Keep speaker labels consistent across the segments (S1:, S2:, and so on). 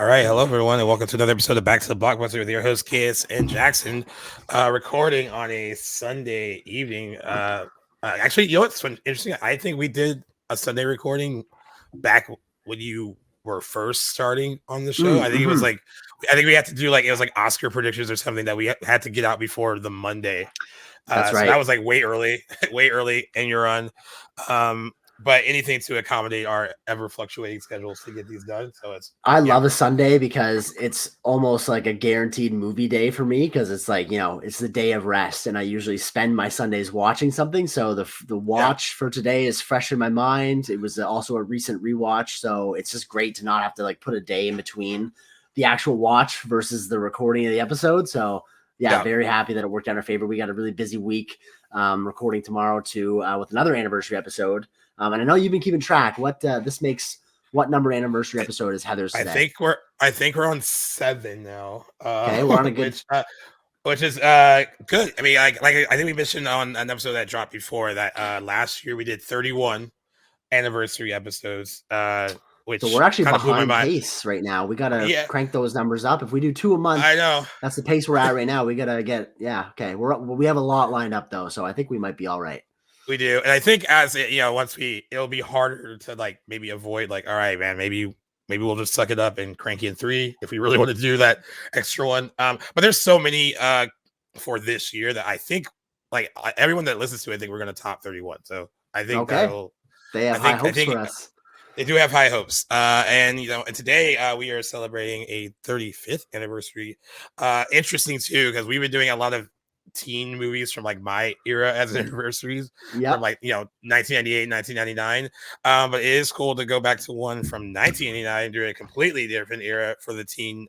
S1: All right, hello everyone, and welcome to another episode of Back to the Blockbuster with your host Kiss and Jackson, recording on a Sunday evening. Actually, you know what's interesting? I think we did a Sunday recording back when you were first starting on the show. I think it was like, I think we had to do like it was like Oscar predictions or something that we had to get out before the Monday.
S2: That's right.
S1: So that was like way early, way early in your run. But anything to accommodate our ever fluctuating schedules to get these done. So
S2: I love a Sunday because it's almost like a guaranteed movie day for me because it's like, it's the day of rest and I usually spend my Sundays watching something. So the watch for today is fresh in my mind. It was also a recent rewatch. So it's just great to not have to like put a day in between the actual watch versus the recording of the episode. So very happy that it worked out in our favor. We got a really busy week recording tomorrow too with another anniversary episode. And I know you've been keeping track. What number anniversary episode is Heather's today?
S1: I think we're on 7 now.
S2: Okay, we're on a good,
S1: which is good. I mean, I think we mentioned on an episode that dropped before that last year we did 31 anniversary episodes. Which
S2: so we're actually behind pace right now. We gotta crank those numbers up. If we do 2 a month,
S1: I know
S2: that's the pace we're at right now. We gotta get okay. We have a lot lined up though, so I think we might be all right.
S1: We do, and I think as once it'll be harder to like maybe avoid like, all right, man, maybe we'll just suck it up and crank in 3 if we really want to do that extra one. But there's so many for this year that I think like everyone that listens to it, I think we're gonna top 31. So I think
S2: they have high hopes for us.
S1: They do have high hopes. And today we are celebrating a 35th anniversary. Interesting too, because we've been doing a lot of teen movies from like my era as anniversaries from like 1998 1999, but it is cool to go back to one from 1989 during a completely different era for the teen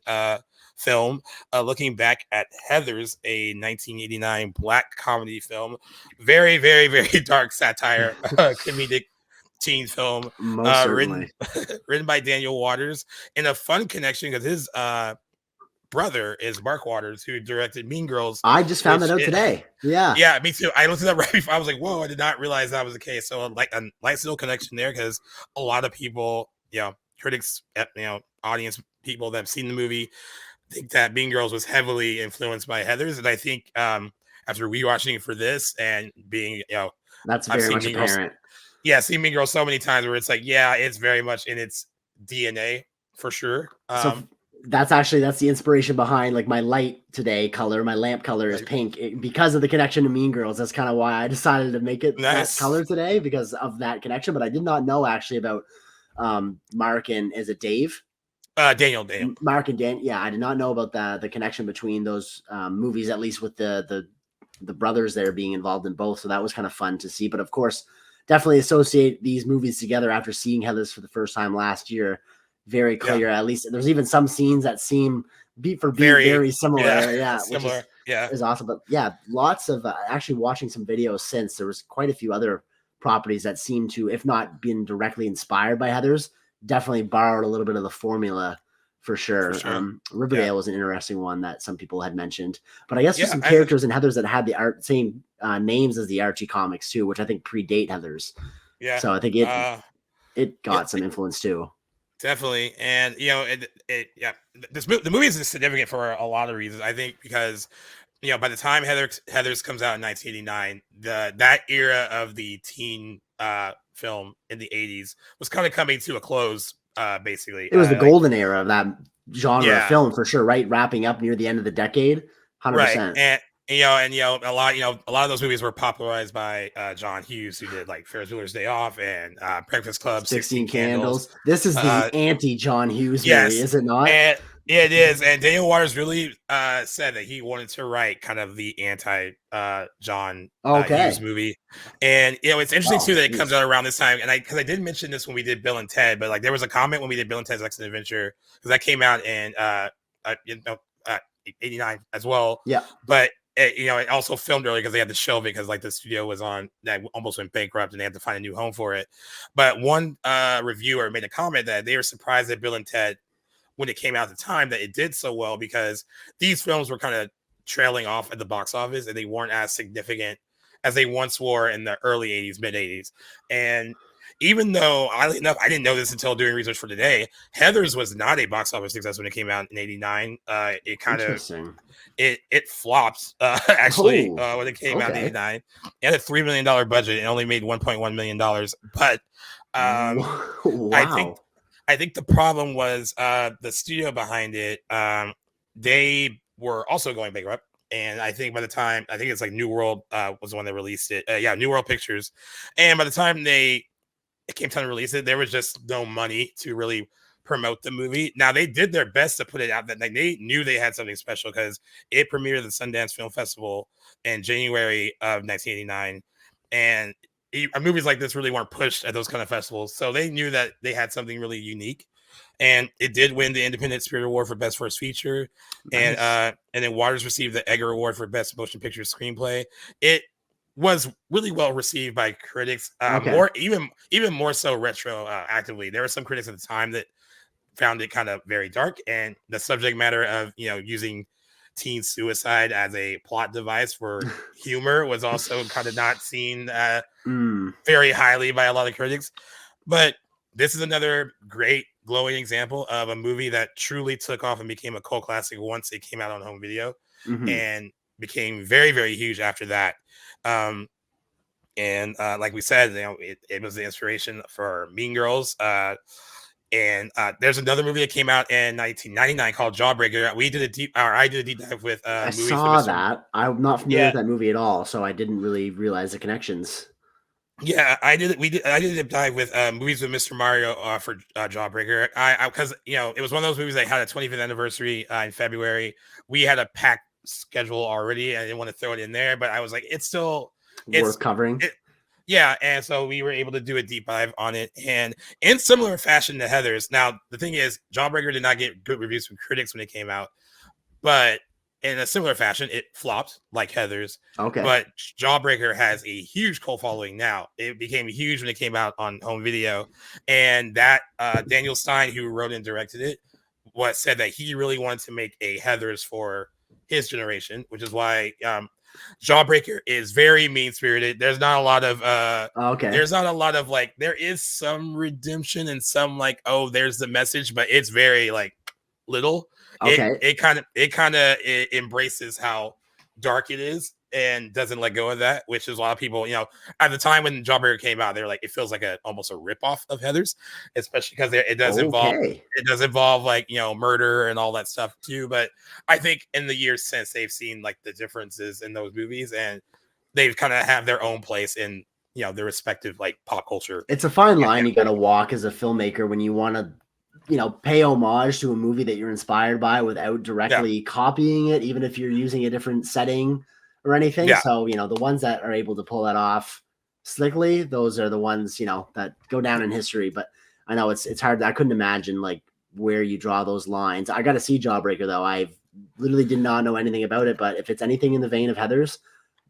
S1: film, looking back at Heathers, a 1989 black comedy film, very very very dark satire comedic teen film, written by Daniel Waters, and a fun connection because his brother is Mark Waters, who directed Mean Girls.
S2: I just found that out today.
S1: Yeah, me too. I looked at that right before. I was like, whoa, I did not realize that was the case. So like a nice little connection there because a lot of people, critics, audience people that have seen the movie think that Mean Girls was heavily influenced by Heathers. And I think after rewatching it for this and being,
S2: that's very much apparent.
S1: Seen Mean Girls so many times where it's like, it's very much in its DNA for sure.
S2: So that's the inspiration behind like my light today color. My lamp color is pink because of the connection to Mean Girls. That's kind of why I decided to make it that color today, because of that connection. But I did not know actually about Mark and is it Dave?
S1: Daniel.
S2: Mark and Dan. Yeah, I did not know about the connection between those movies, at least with the brothers there being involved in both. So that was kind of fun to see. But of course, definitely associate these movies together after seeing Heathers for the first time last year. Very clear. At least there's even some scenes that seem beat for beat very similar.
S1: Similar.
S2: Which is awesome. But lots of actually watching some videos since, there was quite a few other properties that seem to, if not being directly inspired by Heathers, definitely borrowed a little bit of the formula for sure. Riverdale was an interesting one that some people had mentioned, but I guess there's some characters in Heathers that had the same names as the Archie comics too, which I think predate Heathers. So I think it got some influence too.
S1: Definitely. And the movie is significant for a lot of reasons. I think because by the time Heathers comes out in 1989, that era of the teen film in the 80s was kind of coming to a close. Basically,
S2: it was the golden era of that genre of film for sure, right? Wrapping up near the end of the decade, 100%.
S1: And a lot of those movies were popularized by John Hughes, who did like Ferris Bueller's Day Off and Breakfast Club,
S2: 16 Candles. This is the anti-John Hughes movie, is it not?
S1: And it is. And Daniel Waters really said that he wanted to write kind of the anti-John Hughes movie. And it's interesting too that it comes out around this time. And because I did mention this when we did Bill and Ted, but like there was a comment when we did Bill and Ted's Excellent Adventure, because that came out in 89 as well. But it also filmed early because they had to shelve it because like the studio was on that almost went bankrupt and they had to find a new home for it. But one reviewer made a comment that they were surprised that Bill and Ted, when it came out at the time, that it did so well because these films were kind of trailing off at the box office and they weren't as significant as they once were in the early 80s, mid 80s. And even though, oddly enough, I didn't know this until doing research for today, Heathers was not a box office success when it came out in '89. It kind of
S2: Interesting.
S1: it flopped actually
S2: Oh,
S1: when it came out in
S2: okay.
S1: '89. It had a $3 million budget and only made $1.1 million. But
S2: Wow.
S1: I think the problem was the studio behind it. They were also going bankrupt. And I think by the time, I think it's like New World was the one that released it. Yeah, New World Pictures. And by the time it came time to release it, there was just no money to really promote the movie. Now they did their best to put it out, that like they knew they had something special because it premiered at the Sundance Film Festival in January of 1989, and movies like this really weren't pushed at those kind of festivals, so they knew that they had something really unique. And it did win the Independent Spirit Award for Best First Feature,
S2: Nice.
S1: and then Waters received the Edgar Award for Best Motion Picture Screenplay. It was really well received by critics,
S2: Okay.
S1: more even more so retroactively. There were some critics at the time that found it kind of very dark, and the subject matter of using teen suicide as a plot device for humor was also kind of not seen very highly by a lot of critics. But this is another great glowing example of a movie that truly took off and became a cult classic once it came out on home video, and became very, very huge after that. And like we said, it was the inspiration for Mean Girls. And there's another movie that came out in 1999 called Jawbreaker. I did a deep dive with
S2: I
S1: movies with
S2: saw
S1: Mr.
S2: that. I'm not familiar with
S1: Yeah,
S2: that movie at all, so I didn't really realize the connections.
S1: yeah, I did. I did a deep dive with movies with Mr. Mario for Jawbreaker. Because it was one of those movies that had a 25th anniversary in February. We had a packed schedule already. I didn't want to throw it in there, but I was like,
S2: Worth covering.
S1: it, yeah, and so we were able to do a deep dive on it, and in similar fashion to Heathers. Now, the thing is, Jawbreaker did not get good reviews from critics when it came out, but in a similar fashion, it flopped like Heathers.
S2: Okay.
S1: But Jawbreaker has a huge cult following now. It became huge when it came out on home video, and that Daniel Stein, who wrote and directed it, said that he really wanted to make a Heathers for his generation, which is why Jawbreaker is very mean spirited. There's not a lot of
S2: Okay.
S1: there's not a lot of like, there is some redemption and some like, oh, there's the message, but it's very like little.
S2: Okay.
S1: It kind of embraces how dark it is and doesn't let go of that, which is a lot of people, at the time when Jawbreaker came out, they're like, it feels like almost a ripoff of Heathers, especially because it does involve like, murder and all that stuff too. But I think in the years since, they've seen like the differences in those movies, and they've kind of have their own place in their respective like pop culture.
S2: It's a fine line you got to walk as a filmmaker when you want to pay homage to a movie that you're inspired by without directly copying it, even if you're using a different setting or anything.
S1: Yeah.
S2: So, the ones that are able to pull that off slickly, those are the ones, that go down in history. But I know it's hard. I couldn't imagine like where you draw those lines. I got to see Jawbreaker though. I literally did not know anything about it, but if it's anything in the vein of Heathers,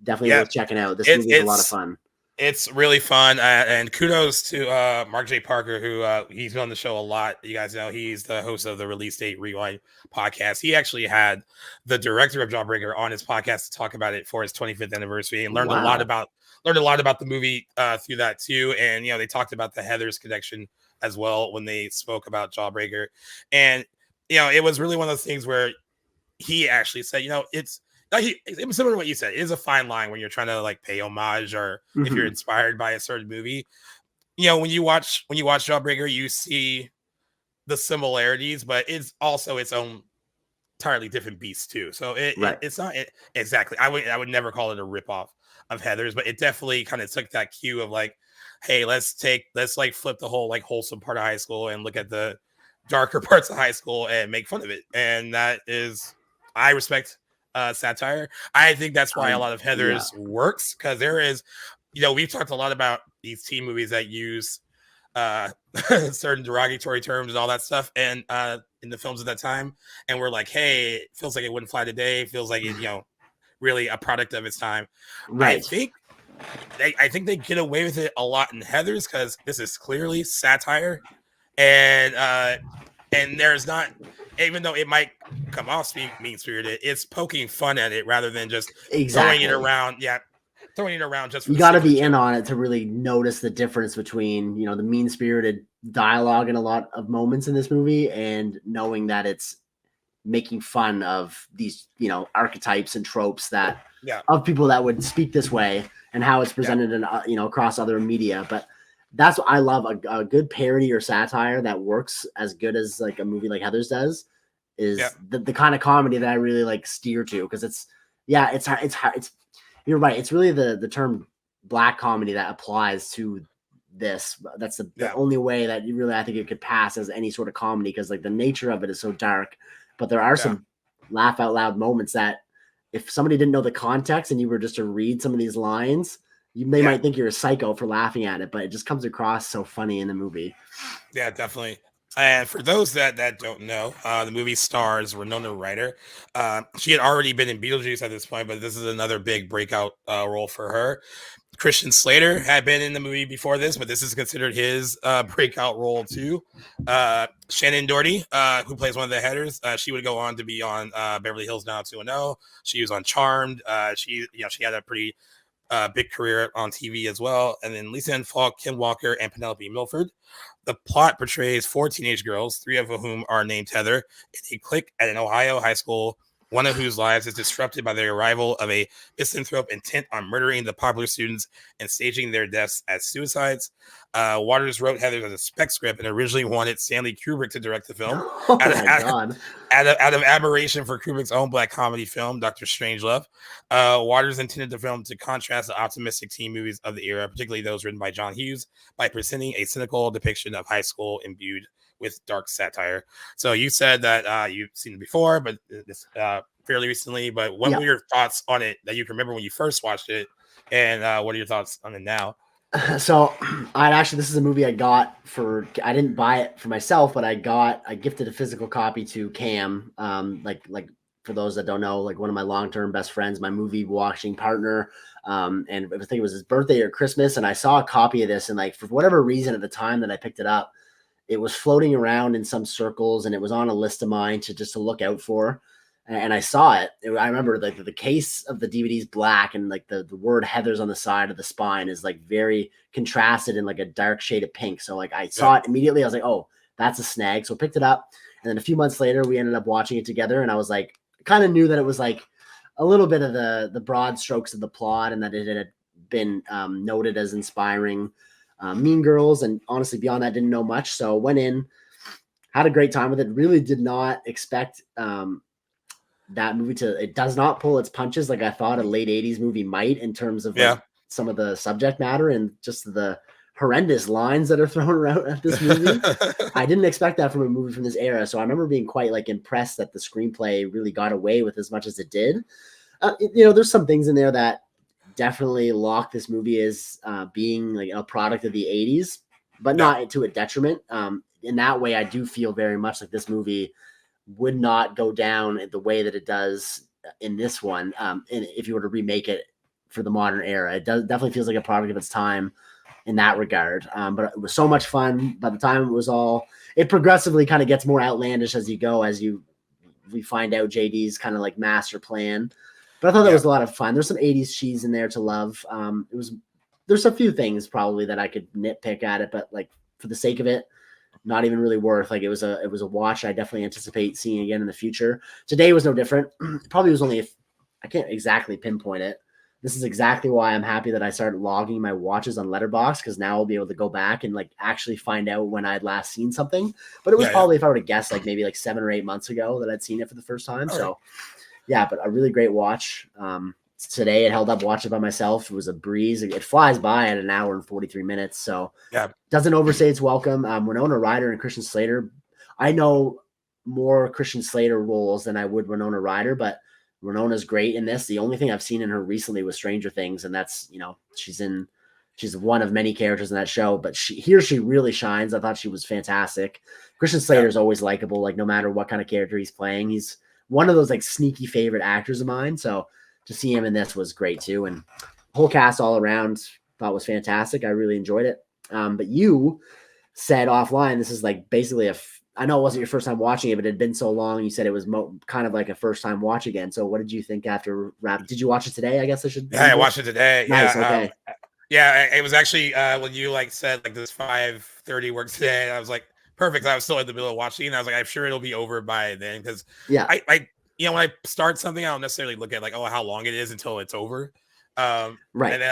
S2: definitely worth checking out. This movie is a lot of fun.
S1: It's really fun, and kudos to Mark J. Parker, who he's been on the show a lot. You guys know he's the host of the Release Date Rewind podcast. He actually had the director of Jawbreaker on his podcast to talk about it for his 25th anniversary, and learned a lot about the movie through that too. And they talked about the Heathers connection as well when they spoke about Jawbreaker, and it was really one of those things where he actually said, it's similar to what you said. It is a fine line when you're trying to like pay homage, or if you're inspired by a certain movie. When you watch Jawbreaker, you see the similarities, but it's also its own entirely different beast too. So it's not exactly. I would never call it a ripoff of Heathers, but it definitely kind of took that cue of like, hey, let's like flip the whole like wholesome part of high school and look at the darker parts of high school and make fun of it. And that is, I respect satire. I think that's why a lot of Heathers works, because there is, we've talked a lot about these teen movies that use certain derogatory terms and all that stuff, and in the films at that time, and we're like, hey, it feels like it wouldn't fly today. It feels like it, really a product of its time. Right. I think they get away with it a lot in Heathers because this is clearly satire, and there's not, even though it might come off mean spirited, it's poking fun at it rather than just throwing it around. Yeah. throwing it around just for
S2: you
S1: the
S2: got to
S1: sake of the
S2: be in
S1: joke.
S2: on it to really notice the difference between, you know, the mean-spirited dialogue in a lot of moments in this movie and knowing that it's making fun of these, you know, archetypes and tropes that
S1: Yeah,
S2: of people that would speak this way and how it's
S1: yeah,
S2: presented in, you know, across other media. But that's what I love, a good parody or satire that works as good as like a movie like Heathers does
S1: yeah,
S2: is the kind of comedy that I really like steer to. Cause it's, yeah, it's, you're right. It's really the term black comedy that applies to this. That's the
S1: yeah,
S2: only way that you really, I think it could pass as any sort of comedy. Cause like the nature of it is so dark, but there are
S1: yeah.
S2: some laugh out loud moments that if somebody didn't know the context and you were just to read some of these lines, they
S1: Yeah,
S2: might think you're a psycho for laughing at it, but it just comes across so funny in the movie.
S1: yeah, definitely. And for those that don't know, the movie stars Winona Ryder. She had already been in Beetlejuice at this point, but this is another big breakout role for her. Christian Slater had been in the movie before this, but this is considered his breakout role too. Shannen Doherty, who plays one of the headers, she would go on to be on Beverly Hills 90210. She was on Charmed. She had a pretty big career on TV as well. And then Lisanne Falk, Kim Walker, and Penelope Milford. The plot portrays four teenage girls, three of whom are named Heather, in a clique at an Ohio high school, one of whose lives is disrupted by the arrival of a misanthrope intent on murdering the popular students and staging their deaths as suicides. Waters wrote Heather as a spec script and originally wanted Stanley Kubrick to direct the film.
S2: Oh
S1: Out of,
S2: my God.
S1: out of admiration for Kubrick's own black comedy film, Dr. Strangelove, Waters intended the film to contrast the optimistic teen movies of the era, particularly those written by John Hughes, by presenting a cynical depiction of high school imbued with dark satire. So you said that you've seen it before, but this fairly recently. But what
S2: Yeah.
S1: were your thoughts on it that you can remember when you first watched it, and what are your thoughts on it now?
S2: So this is a movie I got I didn't buy it for myself, but I gifted a physical copy to Cam. Like for those that don't know, like one of my long-term best friends, my movie watching partner. And I think it was his birthday or Christmas. And I saw a copy of this, and like, for whatever reason at the time that I picked it up, it was floating around in some circles and it was on a list of mine to look out for. And I saw it. I remember the case of the DVD is black, and like the word Heathers on the side of the spine is like very contrasted in like a dark shade of pink. So like I saw it immediately. I was like, oh, that's a snag. So I picked it up. And then a few months later, we ended up watching it together. And I was like, kind of knew that it was like a little bit of the broad strokes of the plot, and that it had been noted as inspiring Mean Girls. And honestly, beyond that, didn't know much. So went in, had a great time with it. Really did not expect that movie it does not pull its punches like I thought a late 80s movie might, in terms of like some of the subject matter and just the horrendous lines that are thrown around at this movie. I didn't expect that from a movie from this era. So I remember being quite like impressed that the screenplay really got away with as much as it did. There's some things in there that definitely lock this movie as being like a product of the 80s, but not to a detriment. In that way, I do feel very much like this movie would not go down the way that it does in this one. And if you were to remake it for the modern era, it definitely feels like a product of its time in that regard. But it was so much fun. By the time it progressively kind of gets more outlandish as you go, we find out JD's kind of like master plan. But I thought that was a lot of fun. There's some 80s cheese in there to love. There's a few things probably that I could nitpick at it, but like for the sake of it, not even really worth. Like it was a watch I definitely anticipate seeing again in the future. Today was no different. Probably was only I can't exactly pinpoint it. This is exactly why I'm happy that I started logging my watches on Letterboxd, because now I'll be able to go back and like actually find out when I'd last seen something. But it was probably, if I were to guess, like maybe like 7 or 8 months ago that I'd seen it for the first time. All so yeah, but a really great watch. Today it held up. Watched it by myself. It was a breeze. It flies by at an hour and 43 minutes. So doesn't overstay its welcome. Winona Ryder and Christian Slater. I know more Christian Slater roles than I would Winona Ryder, but Winona's great in this. The only thing I've seen in her recently was Stranger Things, and that's, she's one of many characters in that show, but she really shines. I thought she was fantastic. Christian Slater is always likable, like no matter what kind of character he's playing. He's one of those like sneaky favorite actors of mine. So to see him in this was great too. And the whole cast all around thought was fantastic. I really enjoyed it. But you said offline, this is like basically I know it wasn't your first time watching it, but it had been so long. You said it was kind of like a first time watch again. So what did you think after wrap? Did you watch it today? I guess I should.
S1: Yeah, I watched it today.
S2: Nice.
S1: Yeah.
S2: Okay.
S1: Yeah, it was actually when you like said like this 5:30 work today, I was like, perfect. I was still in the middle of watching, and I was like, I'm sure it'll be over by then because
S2: Yeah.
S1: I when I start something, I don't necessarily look at like how long it is until it's over.
S2: Right.
S1: And then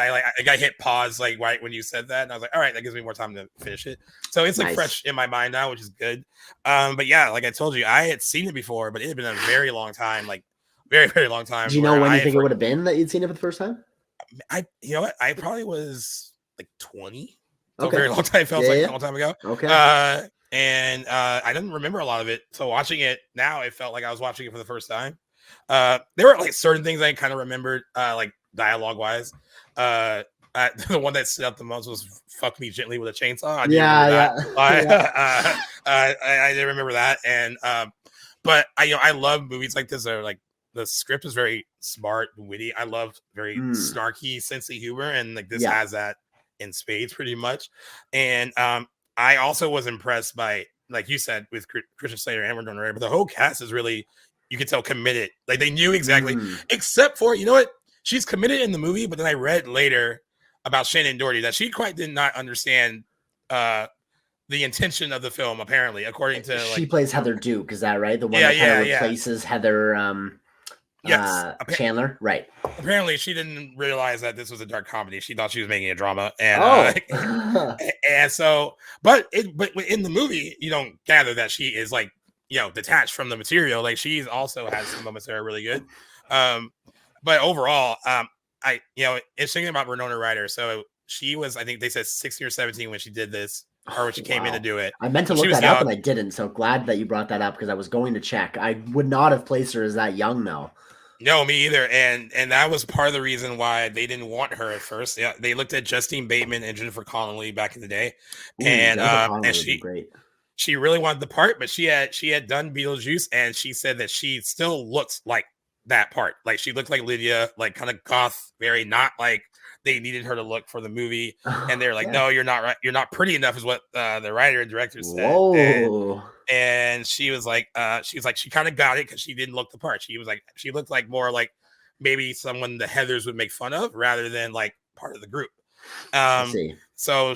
S1: I hit pause like right when you said that, and I was like, all right, that gives me more time to finish it. So it's like fresh in my mind now, which is good. But yeah, like I told you, I had seen it before, but it had been a very long time, like very, very long time.
S2: Do you know when you think it would have been that you'd seen it for the first time?
S1: You know what? I probably was like 20. So
S2: Okay.
S1: a very long time. Feels like a long time ago.
S2: Okay.
S1: And I didn't remember a lot of it. So watching it now, it felt like I was watching it for the first time. There were like certain things I kind of remembered, like dialogue wise. The one that stood out the most was "fuck me gently with a chainsaw." I didn't remember that. And but I love movies like this that are like the script is very smart and witty. I love very snarky sense of humor, and like this has that in spades pretty much. And I also was impressed by, like you said, with Christian Slater and Winona Ryder, but the whole cast is really, you could tell, committed. Like they knew exactly, except for, you know what, she's committed in the movie, but then I read later about Shannen Doherty that she quite did not understand the intention of the film, apparently, according to
S2: she plays Heather Duke, is that right? The one that kind of replaces Heather Chandler, right?
S1: Apparently, she didn't realize that this was a dark comedy. She thought she was making a drama, and and so, but in the movie, you don't gather that she is like detached from the material. Like she also has some moments that are really good. But overall, it's thinking about Winona Ryder. So she was, I think they said 16 or 17 when she did this, or when she came in to do it.
S2: I meant to look that up, and I didn't. So glad that you brought that up because I was going to check. I would not have placed her as that young though.
S1: No, me either. And that was part of the reason why they didn't want her at first. Yeah, they looked at Justine Bateman and Jennifer Connelly back in the day, and she really wanted the part, but she had done Beetlejuice, and she said that she still looked like that part. Like she looked like Lydia, like kind of goth, very not like they needed her to look for the movie. And they're like, no, you're not right. You're not pretty enough, is what the writer and director said. And she was like, she kind of got it because she didn't look the part. She was like, she looked like more like maybe someone the Heathers would make fun of rather than like part of the group. So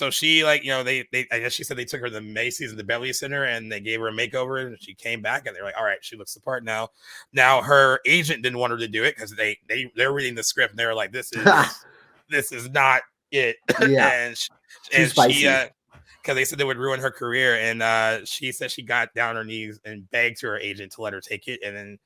S1: she like, they I guess she said they took her to the Macy's and the Beverly Center and they gave her a makeover, and she came back and they're like, all right, she looks the part now. Now her agent didn't want her to do it because they're reading the script and they were like, this is not it. And she because they said they would ruin her career, and she said she got down on her knees and begged to her agent to let her take it, and then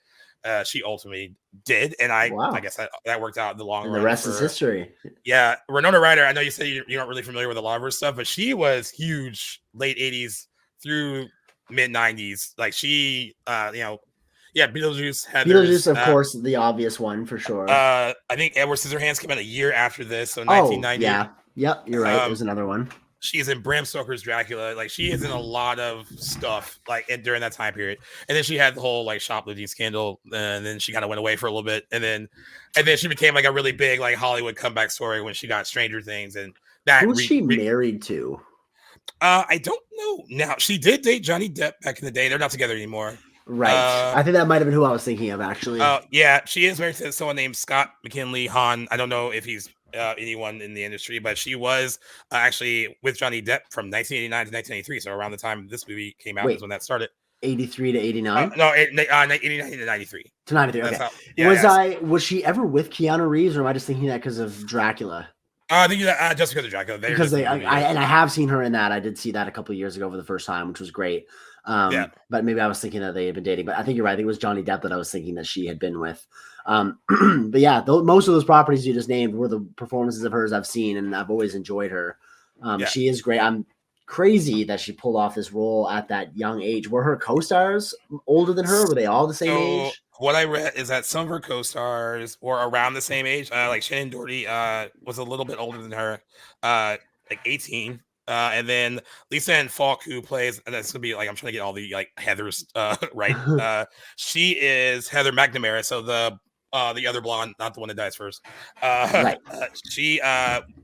S1: she ultimately did, and I guess that worked out in the long run.
S2: The rest is history.
S1: Yeah, Winona Ryder, I know you said you're not really familiar with a lot of her stuff, but she was huge late 80s through mid 90s. Like she, Beetlejuice,
S2: Beetlejuice, of course, the obvious one for sure.
S1: I think Edward Scissorhands came out a year after this, so 1990.
S2: Yep, you're right. There's another one.
S1: She's in Bram Stoker's Dracula. Like she is in a lot of stuff like during that time period. And then she had the whole like shoplifting scandal, and then she kind of went away for a little bit, and then she became like a really big like Hollywood comeback story when she got Stranger Things, and that.
S2: Who's she married to?
S1: I don't know. Now she did date Johnny Depp back in the day. They're not together anymore.
S2: Right. I think that might have been who I was thinking of actually.
S1: Yeah, she is married to someone named Scott McKinley Hahn. I don't know if he's anyone in the industry, but she was actually with Johnny Depp from 1989 to 1993. So around the time this movie came out is when that started.
S2: 83 to 89?
S1: No, 89 to 93.
S2: To 93, okay. Was she ever with Keanu Reeves, or am I just thinking that because of Dracula?
S1: I think just because of Dracula.
S2: Because I have seen her in that. I did see that a couple of years ago for the first time, which was great. But maybe I was thinking that they had been dating. But I think you're right. I think it was Johnny Depp that I was thinking that she had been with. But yeah, most of those properties you just named were the performances of hers I've seen, and I've always enjoyed her. She is great. I'm crazy that she pulled off this role at that young age. Were her co-stars older than her? Were they all the same age?
S1: What I read is that some of her co-stars were around the same age. Like Shannen Doherty was a little bit older than her, like 18. And then Lisanne Falk, who plays, and that's gonna be like, I'm trying to get all the like Heathers right. She is Heather McNamara, so the the other blonde, not the one that dies first.
S2: Right.
S1: She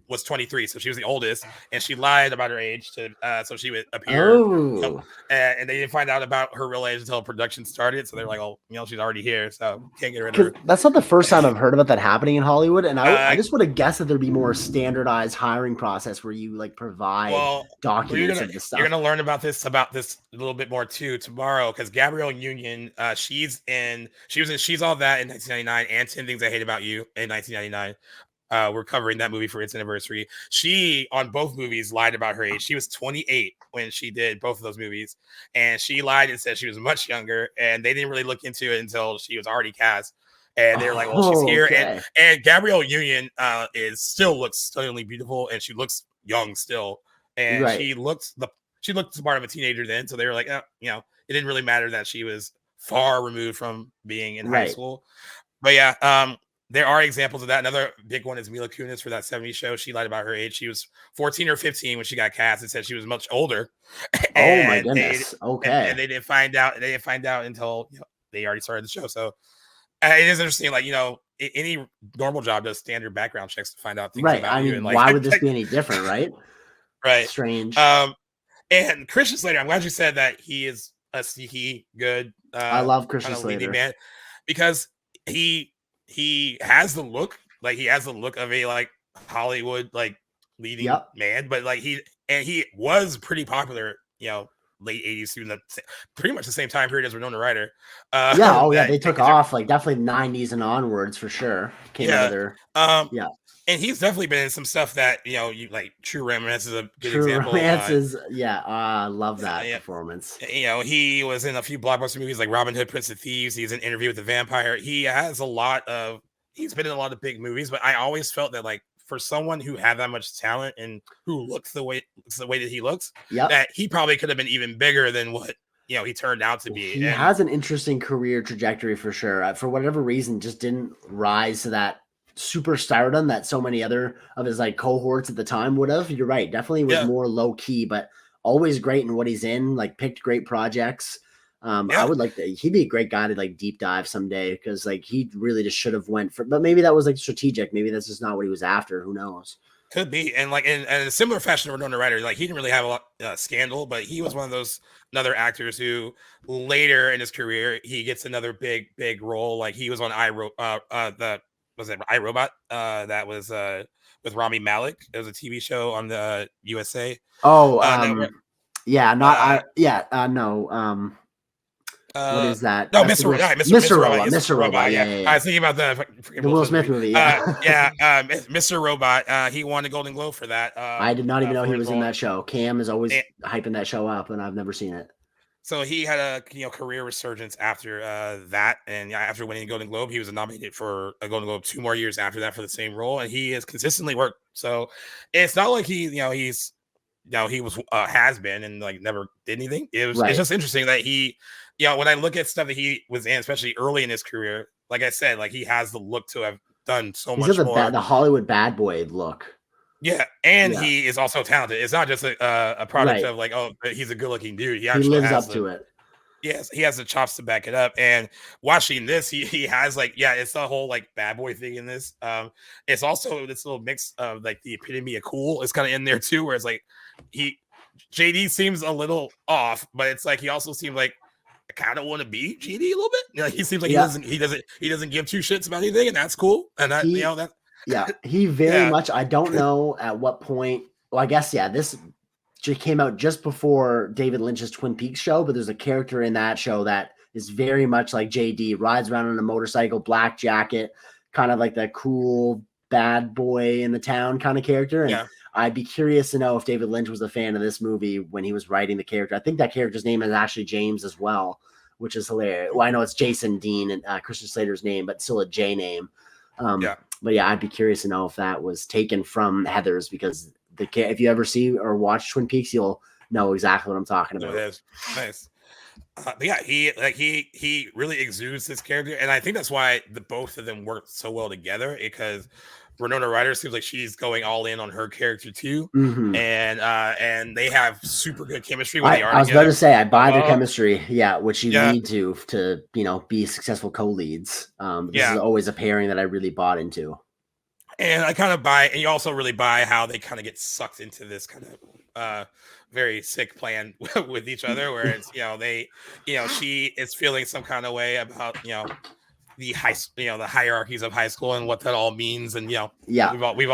S1: was 23, so she was the oldest, and she lied about her age to so she would appear.
S2: Oh,
S1: And they didn't find out about her real age until production started. So they're like, "Oh, she's already here, so can't get rid of
S2: because
S1: her."
S2: that's not the first time I've heard about that happening in Hollywood, and I
S1: Uh,
S2: just would have guessed that there'd be more standardized hiring process where you like provide
S1: well,
S2: documents of the
S1: you're
S2: stuff.
S1: gonna learn about this a little bit more too tomorrow because Gabrielle Union, she was in She's All That in 1999 and 10 Things I Hate About You in 1999. We're covering that movie for its anniversary. She, on both movies, lied about her age. She was 28 when she did both of those movies, and she lied and said she was much younger. And they didn't really look into it until she was already cast. And they were like, "Well, she's
S2: Oh,
S1: here."
S2: okay.
S1: And Gabrielle Union still looks stunningly beautiful, and she looks young still. And
S2: Right.
S1: she looked smart of a teenager then. So they were like, it didn't really matter that she was far removed from being in high
S2: Right.
S1: school. But yeah, there are examples of that. Another big one is Mila Kunis for that 70s show. She lied about her age. She was 14 or 15 when she got cast and said she was much older.
S2: Oh my
S1: and they
S2: goodness. Okay.
S1: and they didn't find out. They didn't find out until they already started the show. So it is interesting. Like any normal job does standard background checks to find out things
S2: Right.
S1: about
S2: I
S1: you. And
S2: mean,
S1: like,
S2: why would this be any different, right?
S1: right.
S2: Strange.
S1: And Christian Slater, I'm glad you said that he is a sneaky good
S2: I love Christian
S1: kind of leading
S2: Slater.
S1: man because he has the look, like he has the look of a like Hollywood like leading man, but like he was pretty popular, late 80s through pretty much the same time period as Winona Ryder.
S2: Yeah, oh yeah, they took off like definitely 90s and onwards for sure. Came out of their yeah.
S1: And he's definitely been in some stuff that you like. True Romance is a good
S2: True
S1: example.
S2: Romance is I love that performance.
S1: He was in a few blockbuster movies like Robin Hood, Prince of Thieves. He's in Interview with the Vampire. He's been in a lot of big movies, but I always felt that like for someone who had that much talent and who looks the way that he looks, that he probably could have been even bigger than what he turned out to be.
S2: He has an interesting career trajectory for sure. For whatever reason, just didn't rise to that superstardom that so many other of his like cohorts at the time would have. You're right, definitely was more low key, but always great in what he's in. Like picked great projects. I would like that. He'd be a great guy to like deep dive someday because like he really just should have went for. But maybe that was like strategic. Maybe that's just not what he was after. Who knows?
S1: Could be. And like in a similar fashion to Winona Ryder, like he didn't really have a lot scandal, but he was one of those other actors who later in his career he gets another big role. Like he was on iRobot? That was with Rami Malek. It was a TV show on the USA.
S2: Oh, yeah, not no. What is that?
S1: No,
S2: That's
S1: Mr. Robot.
S2: Mr. Robot. Yeah.
S1: I was thinking about the
S2: Will Smith movie. Yeah.
S1: Mr. Robot. He won a Golden Globe for that.
S2: I did not even know he was in that show. Cam is always hyping that show up, and I've never seen it.
S1: So he had a career resurgence after that, and after winning a Golden Globe, he was nominated for a Golden Globe 2 more years after that for the same role, and he has consistently worked. So it's not like he was has been and like never did anything. It's just interesting that he, when I look at stuff that he was in, especially early in his career, like I said, like he has the look to have done so much more.
S2: The Hollywood bad boy look.
S1: Yeah, and he is also talented. It's not just a product of like, oh, he's a good-looking dude. He actually
S2: lives up to it.
S1: Yes, he has the chops to back it up. And watching this, he has like, it's the whole like bad boy thing in this. It's also this little mix of like the epitome of cool is kind of in there too, where it's like JD seems a little off, but it's like he also seems like I kind of want to be JD a little bit. Like he seems like he doesn't give 2 shits about anything, and that's cool. And that that.
S2: Yeah, he very much. I don't know at what point. Well, I guess this came out just before David Lynch's Twin Peaks show, but there's a character in that show that is very much like JD. Rides around on a motorcycle, black jacket, kind of like that cool bad boy in the town kind of character. And I'd be curious to know if David Lynch was a fan of this movie when he was writing the character. I think that character's name is actually James as well, which is hilarious. Well, I know it's Jason Dean and Christian Slater's name, but still a J name. But I'd be curious to know if that was taken from Heather's because if you ever see or watch Twin Peaks, you'll know exactly what I'm talking about.
S1: It is nice. But he really exudes this character, and I think that's why the both of them work so well together because Winona Ryder seems like she's going all in on her character too,
S2: Mm-hmm.
S1: and they have super good chemistry when they are
S2: I was about
S1: together.
S2: to say I buy their
S1: Uh,
S2: chemistry, yeah, which you
S1: yeah,
S2: need to be successful co-leads. This is
S1: yeah.
S2: always a pairing that I really bought into.
S1: And I kind of buy, and you also really buy how they kind of get sucked into this kind of very sick plan with each other, where it's they, she is feeling some kind of way about the hierarchies of high school and what that all means, and
S2: Yeah.
S1: we've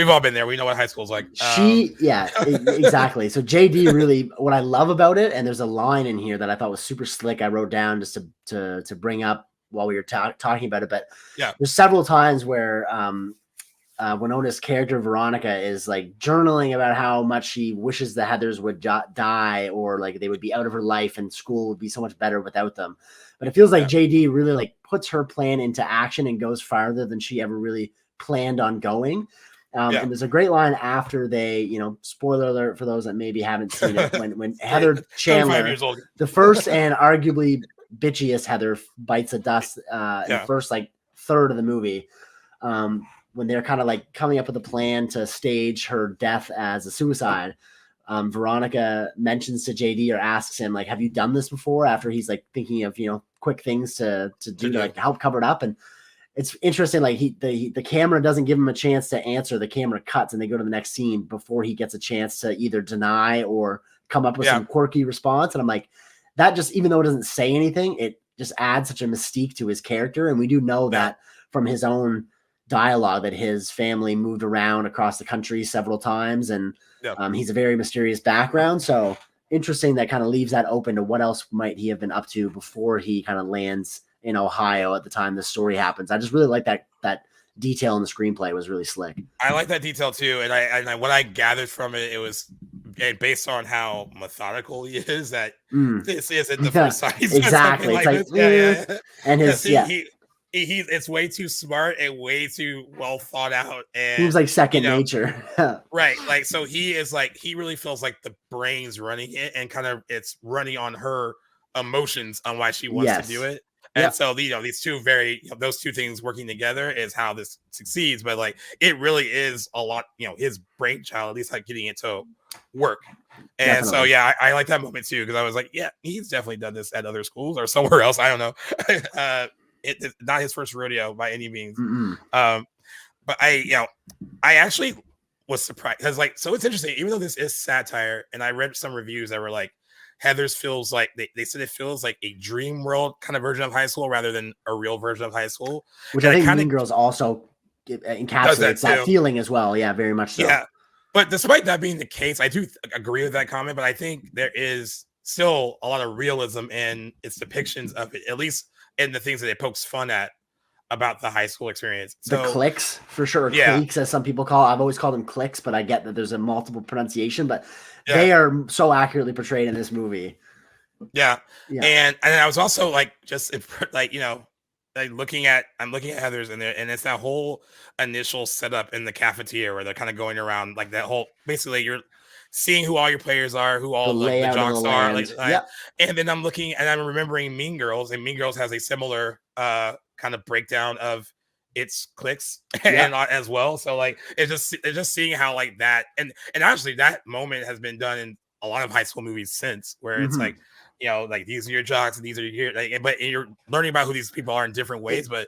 S1: all been there. We know what high school's like.
S2: Exactly. So JD really, what I love about it, and there's a line in here that I thought was super slick. I wrote down just to bring up while we were talking about it, but
S1: Yeah,
S2: there's several times where Winona's character Veronica is like journaling about how much she wishes the Heathers would die, or like they would be out of her life and school would be so much better without them. But it feels like JD really like puts her plan into action and goes farther than she ever really planned on going. And there's a great line after they, spoiler alert for those that maybe haven't seen it, when Heather Chandler,
S1: years old.
S2: the first and arguably bitchiest Heather, bites the dust in the first like third of the movie. When they're kind of like coming up with a plan to stage her death as a suicide, Veronica mentions to JD or asks him, like, have you done this before? After he's like thinking of, quick things to do to like help cover it up. And it's interesting. Like the camera doesn't give him a chance to answer. The camera cuts and they go to the next scene before he gets a chance to either deny or come up with some quirky response. And I'm like, that just, even though it doesn't say anything, it just adds such a mystique to his character. And we do know that from his own dialogue that his family moved around across the country several times, and he's a very mysterious background. So interesting that kind of leaves that open to what else might he have been up to before he kind of lands in Ohio at the time this story happens. I just really like that detail in the screenplay was really slick.
S1: I like that detail too, and I what I gathered from it, it was based on how methodical he is, that this isn't the first time he's done something like this. Yeah.
S2: And his
S1: he it's way too smart and way too well thought out, and
S2: seems like second nature.
S1: Right, like, so he is like, he really feels like the brain's running it, and kind of it's running on her emotions on why she wants to do it. And so these two those two things working together is how this succeeds. But like, it really is a lot, his brainchild, at least like getting it to work. And
S2: Definitely.
S1: so I like that moment too, because I was like, he's definitely done this at other schools or somewhere else. I don't know. It's not his first rodeo by any means. But I actually was surprised, because like, so it's interesting, even though this is satire, and I read some reviews that were like, Heather's feels like they said it feels like a dream world kind of version of high school rather than a real version of high school,
S2: which I think Mean Girls also encapsulates that feeling as well. Yeah, very much so.
S1: Yeah, but despite that being the case, I do agree with that comment. But I think there is still a lot of realism in its depictions of it, at least in the things that it pokes fun at about the high school experience. So,
S2: the cliques, for sure. Cliques, as some people call it. I've always called them cliques, but I get that there's a multiple pronunciation, but they are so accurately portrayed in this movie.
S1: Yeah. And I was also like, just like, like I'm looking at Heather's in there, and it's that whole initial setup in the cafeteria where they're kind of going around, like that whole, basically you're seeing who all your players are, who all the jocks are. And then I'm looking and I'm remembering Mean Girls, and Mean Girls has a similar kind of breakdown of its cliques and as well. So like, it's just seeing how like that, and actually that moment has been done in a lot of high school movies since, where it's like, like, these are your jocks and these are your, like, but you're learning about who these people are in different ways. But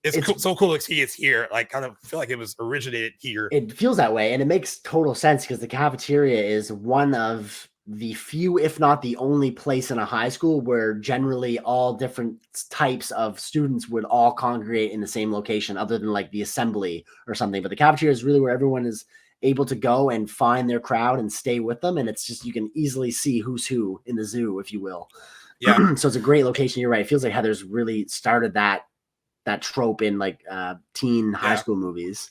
S1: it's so cool to see it's here. Like, kind of feel like it was originated here.
S2: It feels that way, and it makes total sense, because the cafeteria is one of the few, if not the only place in a high school where generally all different types of students would all congregate in the same location, other than like the assembly or something. But the cafeteria is really where everyone is able to go and find their crowd and stay with them. And it's just, you can easily see who's who in the zoo, if you will.
S1: Yeah.
S2: So it's a great location. You're right. It feels like Heather's really started that trope in like teen high school movies.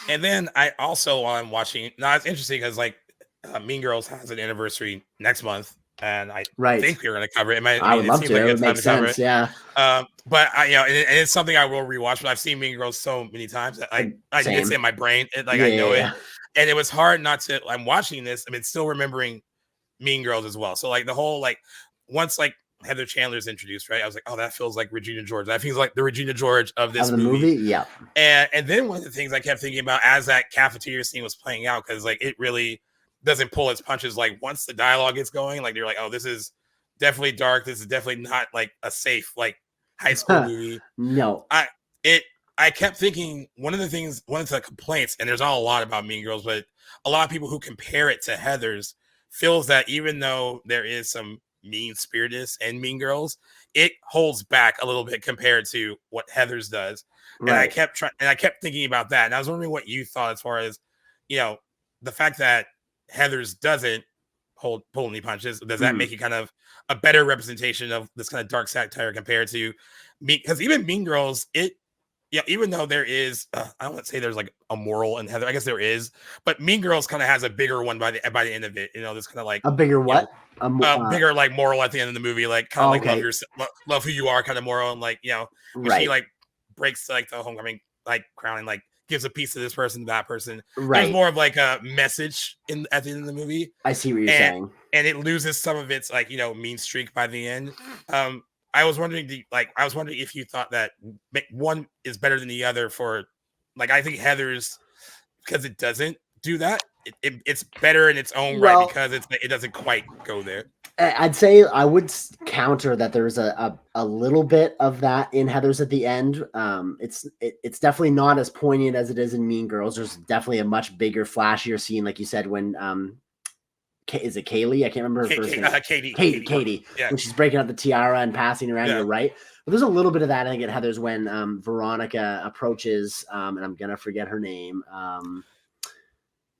S1: And then I also, while I'm watching, now it's interesting because like Mean Girls has an anniversary next month, and I think we're going to cover it.
S2: I would love to. Like, it makes sense. Yeah.
S1: But and it's something I will rewatch. But I've seen Mean Girls so many times that it's in my brain. I know it, and it was hard not to. I'm watching this. I mean, still remembering Mean Girls as well. So like the whole, like, once like Heather Chandler's introduced, right? I was like, oh, that feels like Regina George. That feels like the Regina George of this movie.
S2: Yeah.
S1: And then one of the things I kept thinking about as that cafeteria scene was playing out, because like it really doesn't pull its punches. Like once the dialogue gets going, like you're like, oh, this is definitely dark. This is definitely not like a safe like high school movie.
S2: No.
S1: I kept thinking one of the complaints, and there's not a lot about Mean Girls, but a lot of people who compare it to Heather's feels that even though there is some mean spiritedness in Mean Girls, it holds back a little bit compared to what Heather's does. Right. And I kept thinking about that. And I was wondering what you thought as far as, the fact that Heather's doesn't pull any punches. Does that make it kind of a better representation of this kind of dark satire compared to me? Because even Mean Girls, even though there is, I don't want to say there's like a moral in Heather. I guess there is, but Mean Girls kind of has a bigger one by the end of it. This kind of like
S2: a bigger what?
S1: Bigger like moral at the end of the movie, like kind of like love who you are, kind of moral, and like when she like breaks like the homecoming like crown and like gives a piece to this person, that person. Right. There's more of like a message at the end of the movie.
S2: I see what you're saying,
S1: and it loses some of its like mean streak by the end. I was wondering if you thought that one is better than the other for, like, I think Heather's, because it doesn't do that. It's better in its own right because it doesn't quite go there.
S2: I'd say I would counter that there's a little bit of that in Heather's at the end. It's definitely not as poignant as it is in Mean Girls. There's definitely a much bigger, flashier scene, like you said, when is it Kaylee? I can't remember her first name. Katie. Yeah. When she's breaking out the tiara and passing around, you're right. But there's a little bit of that, I think, at Heather's when Veronica approaches, and I'm going to forget her name.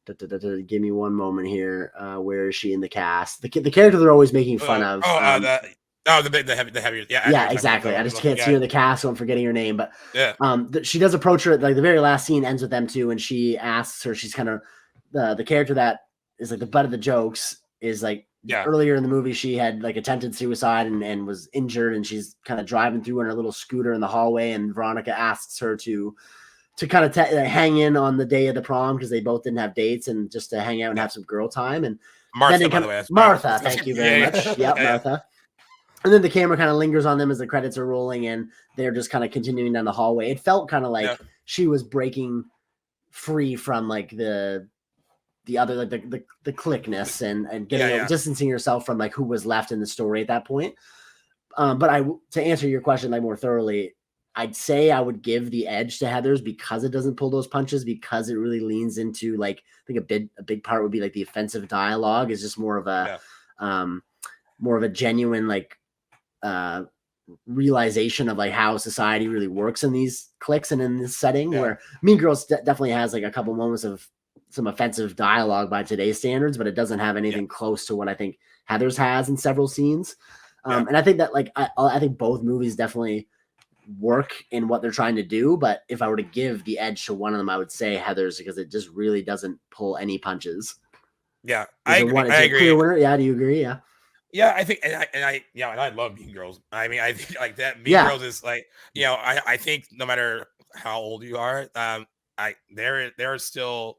S2: Give me one moment here. Where is she in the cast? The character they're always making fun of.
S1: The heavier.
S2: Yeah, exactly. I just can't see her in the cast, so I'm forgetting her name. But she does approach her. Like the very last scene ends with them two, and she asks her. She's kind of the character that is like the butt of the jokes is like earlier in the movie she had like attempted suicide and was injured, and she's kind of driving through on her little scooter in the hallway, and Veronica asks her to kind of hang in on the day of the prom because they both didn't have dates, and just to hang out and have some girl time. And
S1: Martha, by the way,
S2: Martha, thank you very much. Martha. And then the camera kind of lingers on them as the credits are rolling, and they're just kind of continuing down the hallway. It felt kind of like she was breaking free from like the other, like the cliqueness and getting distancing herself from like who was left in the story at that point. But to answer your question like more thoroughly, I'd say I would give the edge to Heather's because it doesn't pull those punches, because it really leans into like, I think a big part would be like the offensive dialogue is just more of a genuine like realization of like how society really works in these cliques and in this setting, where Mean Girls definitely has like a couple moments of some offensive dialogue by today's standards, but it doesn't have anything close to what I think Heather's has in several scenes. And I think that like, I think both movies definitely work in what they're trying to do. But if I were to give the edge to one of them, I would say Heather's, because it just really doesn't pull any punches.
S1: Yeah. I agree.
S2: Clear winner? Yeah. Do you agree? Yeah.
S1: Yeah, I think, and I love Mean Girls. I mean, I think like that Mean Girls is like, I think no matter how old you are, there are still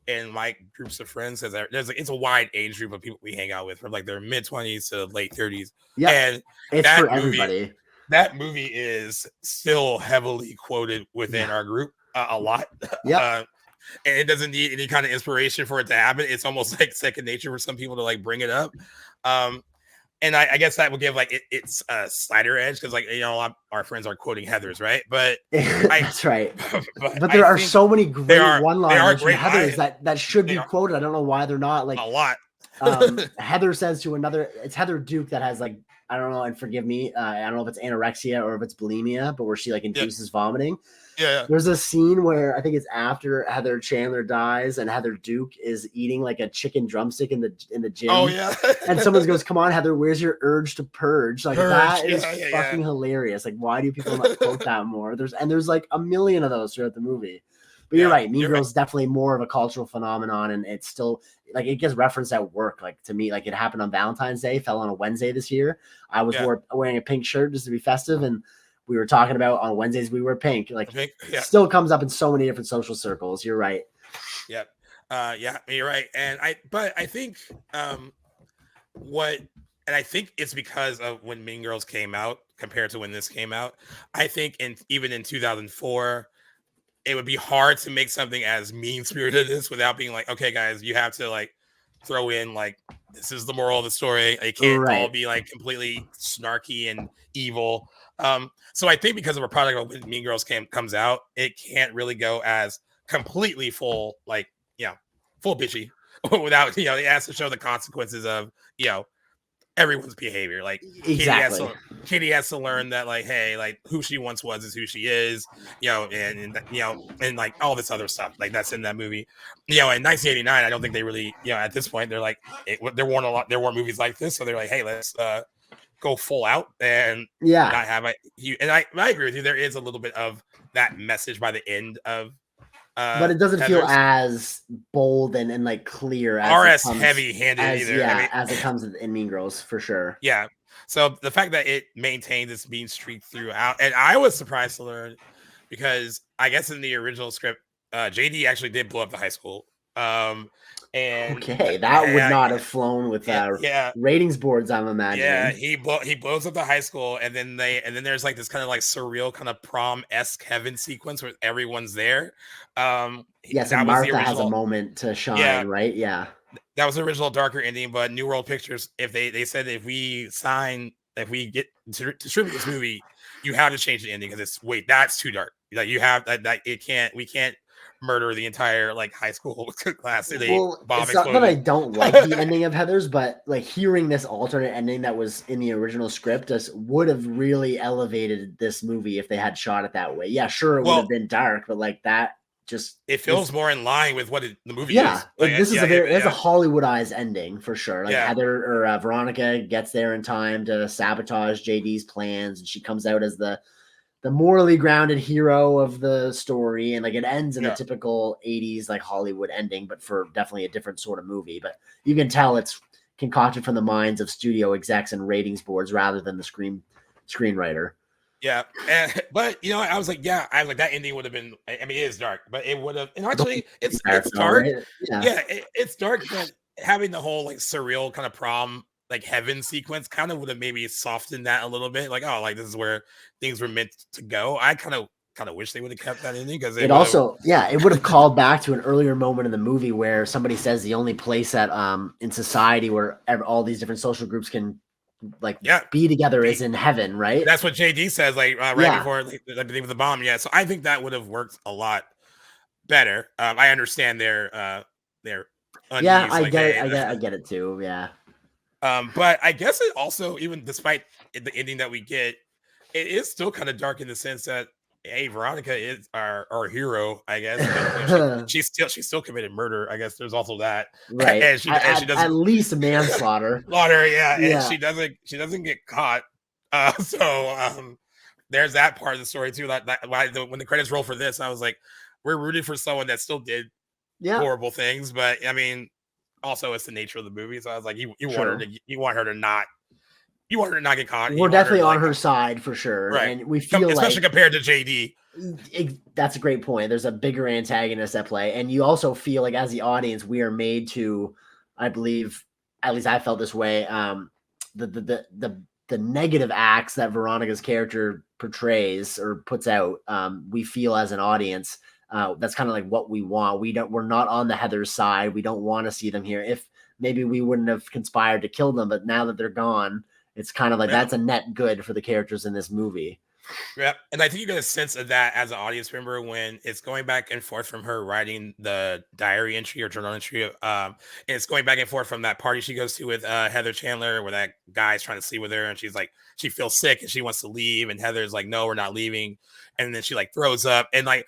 S1: in my groups of friends, it's a wide age group of people we hang out with from like their mid-20s to late 30s. Yeah, and
S2: it's for everybody.
S1: That movie is still heavily quoted within our group a lot.
S2: Yeah.
S1: And it doesn't need any kind of inspiration for it to happen. It's almost like second nature for some people to like bring it up. And I guess that would give like it's a slighter edge because like our friends are quoting Heather's, right? But
S2: that's right. But there are so many great one-liners from Heather's that should be quoted. I don't know why they're not. Like
S1: a lot.
S2: Heather says to another, it's Heather Duke that has like, I don't know, and forgive me, I don't know if it's anorexia or if it's bulimia, but where she like induces vomiting.
S1: Yeah.
S2: There's a scene where I think it's after Heather Chandler dies and Heather Duke is eating like a chicken drumstick in the gym.
S1: Oh yeah.
S2: And someone goes, "Come on, Heather, where's your urge to purge?" Like that is fucking hilarious. Like, why do people not quote that more? There's like a million of those throughout the movie. But you're right. Mean Girls is definitely more of a cultural phenomenon, and it's still like it gets referenced at work. Like to me, like it happened on Valentine's Day, fell on a Wednesday this year. I was wearing a pink shirt just to be festive, and we were talking about on Wednesdays we wear pink. Like still comes up in so many different social circles. You're right.
S1: Yep. You're right. And I think what and I think it's because of when Mean Girls came out compared to when this came out. I think even in 2004, it would be hard to make something as mean spirited as this without being like, okay, guys, you have to like throw in like this is the moral of the story. It can't all
S2: Right.
S1: be like completely snarky and evil. So I think because of a product of when Mean Girls comes out, it can't really go as completely full, like full bitchy without it has to show the consequences of everyone's behavior. Like
S2: Exactly.
S1: Kitty has to learn that like, hey, like who she once was is who she is, and like all this other stuff like that's in that movie. In 1989, I don't think they really, at this point they're like there weren't movies like this, so they're like, hey, let's go full out and
S2: Yeah.
S1: not have I agree with you. There is a little bit of that message by the end of
S2: But it doesn't feel
S1: Heathers.
S2: as bold and like clear as
S1: Or
S2: it
S1: as
S2: comes
S1: heavy-handed either.
S2: as it comes in Mean Girls for sure.
S1: Yeah. So the fact that it maintains its mean streak throughout, and I was surprised to learn because I guess in the original script, JD actually did blow up the high school. And
S2: Okay, that would
S1: yeah,
S2: not have flown with
S1: yeah,
S2: ratings boards, I'm
S1: yeah,
S2: imagining.
S1: he blows up the high school, and then there's like this kind of like surreal kind of prom-esque heaven sequence where everyone's there.
S2: Yes, and
S1: That was the
S2: Martha has a
S1: original.
S2: moment to
S1: Yeah,
S2: shine, right? Yeah.
S1: that was the original darker ending, but New World Pictures, if they said if we get to distribute this movie, you have to change the ending because that's too dark. Like you have that we can't murder the entire like high school class in a
S2: Well,
S1: bomb
S2: it's not that I
S1: explosion.
S2: don't like the ending of Heathers, but like hearing this alternate ending that was in the original script just would have really elevated this movie if they had shot it that way. Yeah, sure, it would have
S1: Well,
S2: been dark, but like that just
S1: it
S2: this
S1: feels more in line with what the movie
S2: yeah,
S1: is. Like
S2: this is
S1: yeah,
S2: it's a
S1: yeah,
S2: Hollywoodized ending for sure. Like
S1: yeah,
S2: Heather or Veronica gets there in time to sabotage JD's plans, and she comes out as the morally grounded hero of the story, and like it ends in the
S1: yeah.
S2: typical 80s like Hollywood ending, but for definitely a different sort of movie. But you can tell it's concocted from the minds of studio execs and ratings boards rather than the screenwriter.
S1: Yeah, but I was like, that ending would have been. I mean, it is dark, but it would have. And
S2: The
S1: actually, it's
S2: though,
S1: dark.
S2: right? Yeah.
S1: Yeah, it's dark, but having the whole like surreal kind of prom like heaven sequence kind of would have maybe softened that a little bit. Like, oh, like this is where things were meant to go. I kind of wish they would have kept that ending because it
S2: It
S1: would have.
S2: also, yeah, it would have called back to an earlier moment in the movie where somebody says the only place that in society where all these different social groups can like
S1: Yeah,
S2: be together
S1: be,
S2: is in heaven, right?
S1: that's what JD says. Like right
S2: Yeah.
S1: before like, I believe the bomb. Yeah, so I think that would have worked a lot better. I understand their
S2: Yeah,
S1: unease.
S2: I
S1: Like,
S2: get it.
S1: hey.
S2: I get it too. Yeah.
S1: But I guess it also, even despite the ending that we get, it is still kind of dark in the sense that hey, Veronica is our hero, I guess, but she's still committed murder. I guess there's also that,
S2: Right.
S1: and she
S2: At
S1: doesn't
S2: least manslaughter.
S1: slaughter, yeah, and
S2: Yeah.
S1: she doesn't get caught. So there's that part of the story too. When the credits roll for this, I was like, we're rooting for someone that still did
S2: Yeah.
S1: horrible things, but I mean, also it's the nature of the movie. So I was like,
S2: Sure.
S1: you want her to not get caught.
S2: We're
S1: You want her
S2: definitely
S1: to
S2: on
S1: like
S2: her side for sure.
S1: right,
S2: And we feel
S1: especially
S2: like
S1: compared to JD.
S2: that's a great point. There's a bigger antagonist at play. And you also feel like as the audience, we are made to, I believe, at least I felt this way. The negative acts that Veronica's character portrays or puts out, we feel as an audience, that's kind of like what we want. We're not on the Heather's side. We don't want to see them here. If maybe we wouldn't have conspired to kill them, but now that they're gone, it's kind of like
S1: Yeah,
S2: that's a net good for the characters in this movie.
S1: yeah, and I think you get a sense of that as an audience member when it's going back and forth from her writing the diary entry or journal entry. And it's going back and forth from that party she goes to with Heather Chandler, where that guy's trying to sleep with her, and she's like, she feels sick and she wants to leave, and Heather's like, no, we're not leaving, and then she like throws up, and like,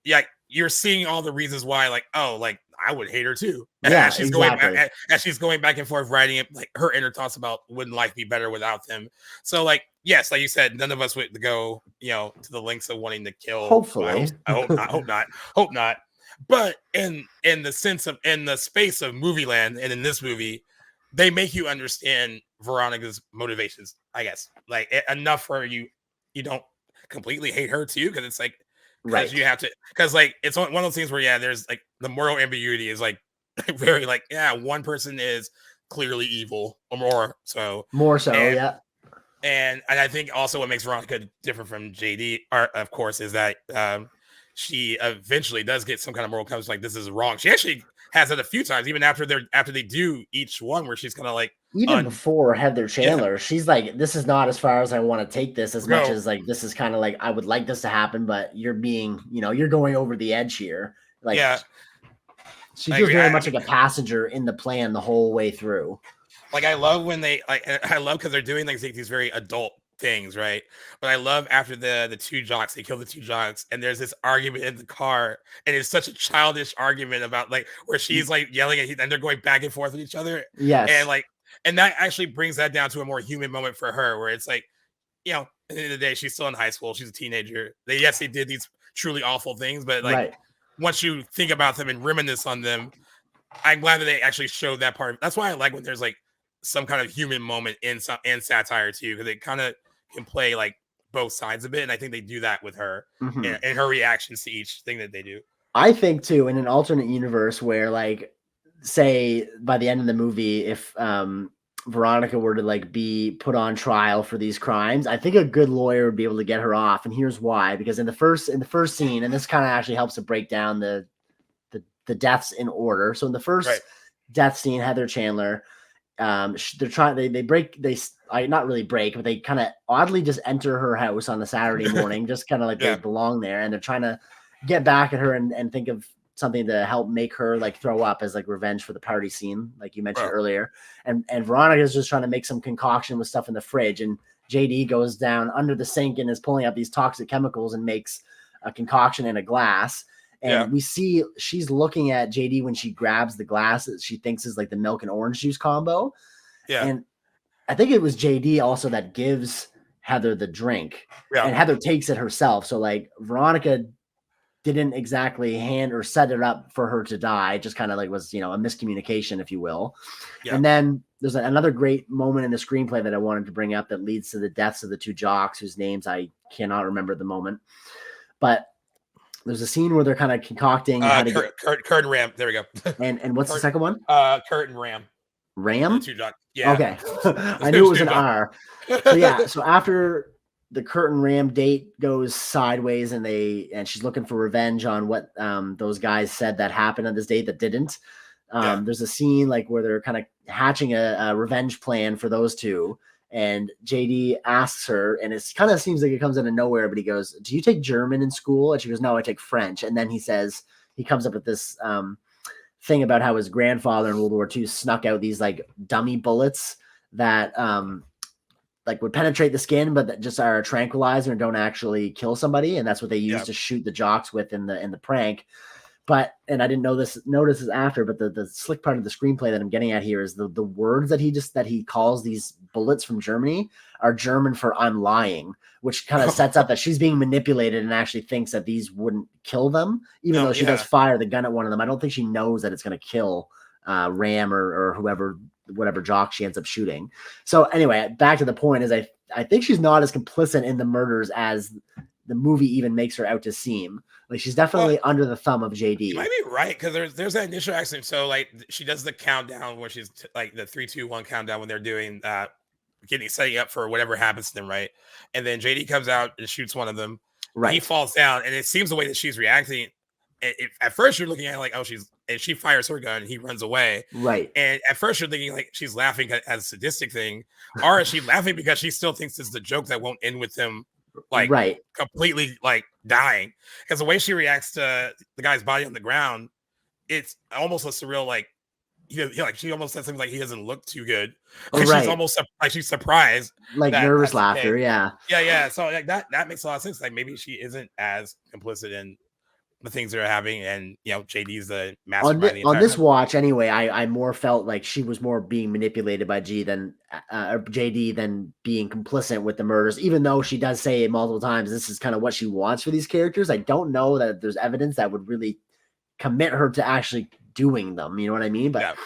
S1: yeah, you're seeing all the reasons why, like, oh, like I would hate her too.
S2: Yeah, exactly.
S1: As she's going back and forth writing it, like her inner thoughts about wouldn't life be better without them. So like, yes, like you said, none of us would go, to the lengths of wanting to kill.
S2: Hopefully.
S1: I hope not. Hope not. But in the space of movie land and in this movie, they make you understand Veronica's motivations, I guess. Like enough for you don't completely hate her too, because it's like because
S2: Right.
S1: you have to because like it's one of those things where there's like the moral ambiguity is like very like one person is clearly evil, or more so.
S2: More so,
S1: And
S2: yeah.
S1: and I think also what makes Veronica different from JD, of course, is that she eventually does get some kind of moral compass. Like, this is wrong. She actually has it a few times, even after they do each one, where she's kind of like,
S2: Even before Heather
S1: yeah,
S2: Chandler, she's like, this is not as far as I want to take this, as much
S1: go,
S2: as like this is kind of like I would like this to happen, but you're being, you're going over the edge here. Like
S1: yeah.
S2: she
S1: I
S2: feels
S1: agree.
S2: very
S1: I
S2: much
S1: mean,
S2: like a passenger in the plan the whole way through.
S1: like, I love when they like. I love because they're doing like these very adult things, right? But I love after the two jocks, they kill the two jocks, and there's this argument in the car, and it's such a childish argument about like where she's like yelling at him, and they're going back and forth with each other, and
S2: Yes.
S1: like, and that actually brings that down to a more human moment for her, where it's like, at the end of the day, she's still in high school, she's a teenager. They did these truly awful things, but like
S2: Right.
S1: once you think about them and reminisce on them, I'm glad that they actually showed that part. That's why I like when there's like some kind of human moment in satire too, because it kind of can play like both sides of it, and I think they do that with her
S2: Mm-hmm.
S1: and her reactions to each thing that they do.
S2: I think too, in an alternate universe where, like, say by the end of the movie, if Veronica were to like be put on trial for these crimes, I think a good lawyer would be able to get her off. And here's why: because in the first scene, and this kind of actually helps to break down the deaths in order. So in the first
S1: Right.
S2: death scene, Heather Chandler, they're trying they break they not really break, but they kind of oddly just enter her house on a Saturday morning, just kind of like they
S1: Yeah.
S2: belong there, and they're trying to get back at her and think of something to help make her like throw up as like revenge for the party scene, like you mentioned earlier. And Veronica is just trying to make some concoction with stuff in the fridge, and JD goes down under the sink and is pulling out these toxic chemicals and makes a concoction in a glass.
S1: Yeah.
S2: And we see she's looking at JD when she grabs the glass that she thinks is like the milk and orange juice combo.
S1: Yeah.
S2: And I think it was JD also that gives Heather the drink.
S1: Yeah.
S2: And Heather takes it herself. So like Veronica didn't exactly hand or set it up for her to die. It just kind of like was, a miscommunication, if you will.
S1: Yeah.
S2: And then there's another great moment in the screenplay that I wanted to bring up that leads to the deaths of the two jocks whose names I cannot remember at the moment. But there's a scene where they're kind of concocting how to
S1: Kurt and Ram. There we go.
S2: And what's the second one?
S1: Kurt and Ram.
S2: Ram?
S1: The two jocks. Yeah.
S2: Okay. I knew it was an R. So yeah, so after the Kurt and Ram date goes sideways and she's looking for revenge on what those guys said that happened on this date that didn't. There's a scene like where they're kind of hatching a revenge plan for those two. And JD asks her, and it kind of seems like it comes out of nowhere, but he goes, "Do you take German in school?" And she goes, "No, I take French." And then he comes up with this thing about how his grandfather in World War II snuck out these like dummy bullets that like would penetrate the skin, but that just are a tranquilizer and don't actually kill somebody. And that's what they use to shoot the jocks with in the prank. But, and I didn't notice this after, but the slick part of the screenplay that I'm getting at here is the words that he calls these bullets from Germany are German for "I'm lying," which kind of sets up that she's being manipulated and actually thinks that these wouldn't kill them, even though she does fire the gun at one of them. I don't think she knows that it's going to kill Ram or whatever jock she ends up shooting. So anyway, back to the point is I think she's not as complicit in the murders as the movie even makes her out to seem. Like she's definitely under the thumb of JD.
S1: You might be right, because there's that initial accident. So like she does the countdown where she's like the 3, 2, 1 countdown when they're doing setting up for whatever happens to them, right? And then JD comes out and shoots one of them. Right. He falls down, and it seems the way that she's reacting. At first, you're looking at it like, oh, and she fires her gun, and he runs away.
S2: Right.
S1: And at first, you're thinking like she's laughing as a sadistic thing, or is she laughing because she still thinks this is the joke that won't end with him like completely like dying? Because the way she reacts to the guy's body on the ground, it's almost a surreal like. Like she almost said something like he doesn't look too good. Like she's almost like she's surprised,
S2: like nervous laughter.
S1: Yeah. So like that makes a lot of sense. Like maybe she isn't as complicit in the things they're having, and JD's the mastermind.
S2: On this watch, anyway, I more felt like she was more being manipulated by JD than being complicit with the murders. Even though she does say it multiple times, this is kind of what she wants for these characters. I don't know that there's evidence that would really commit her to actually doing them. You know what I mean? But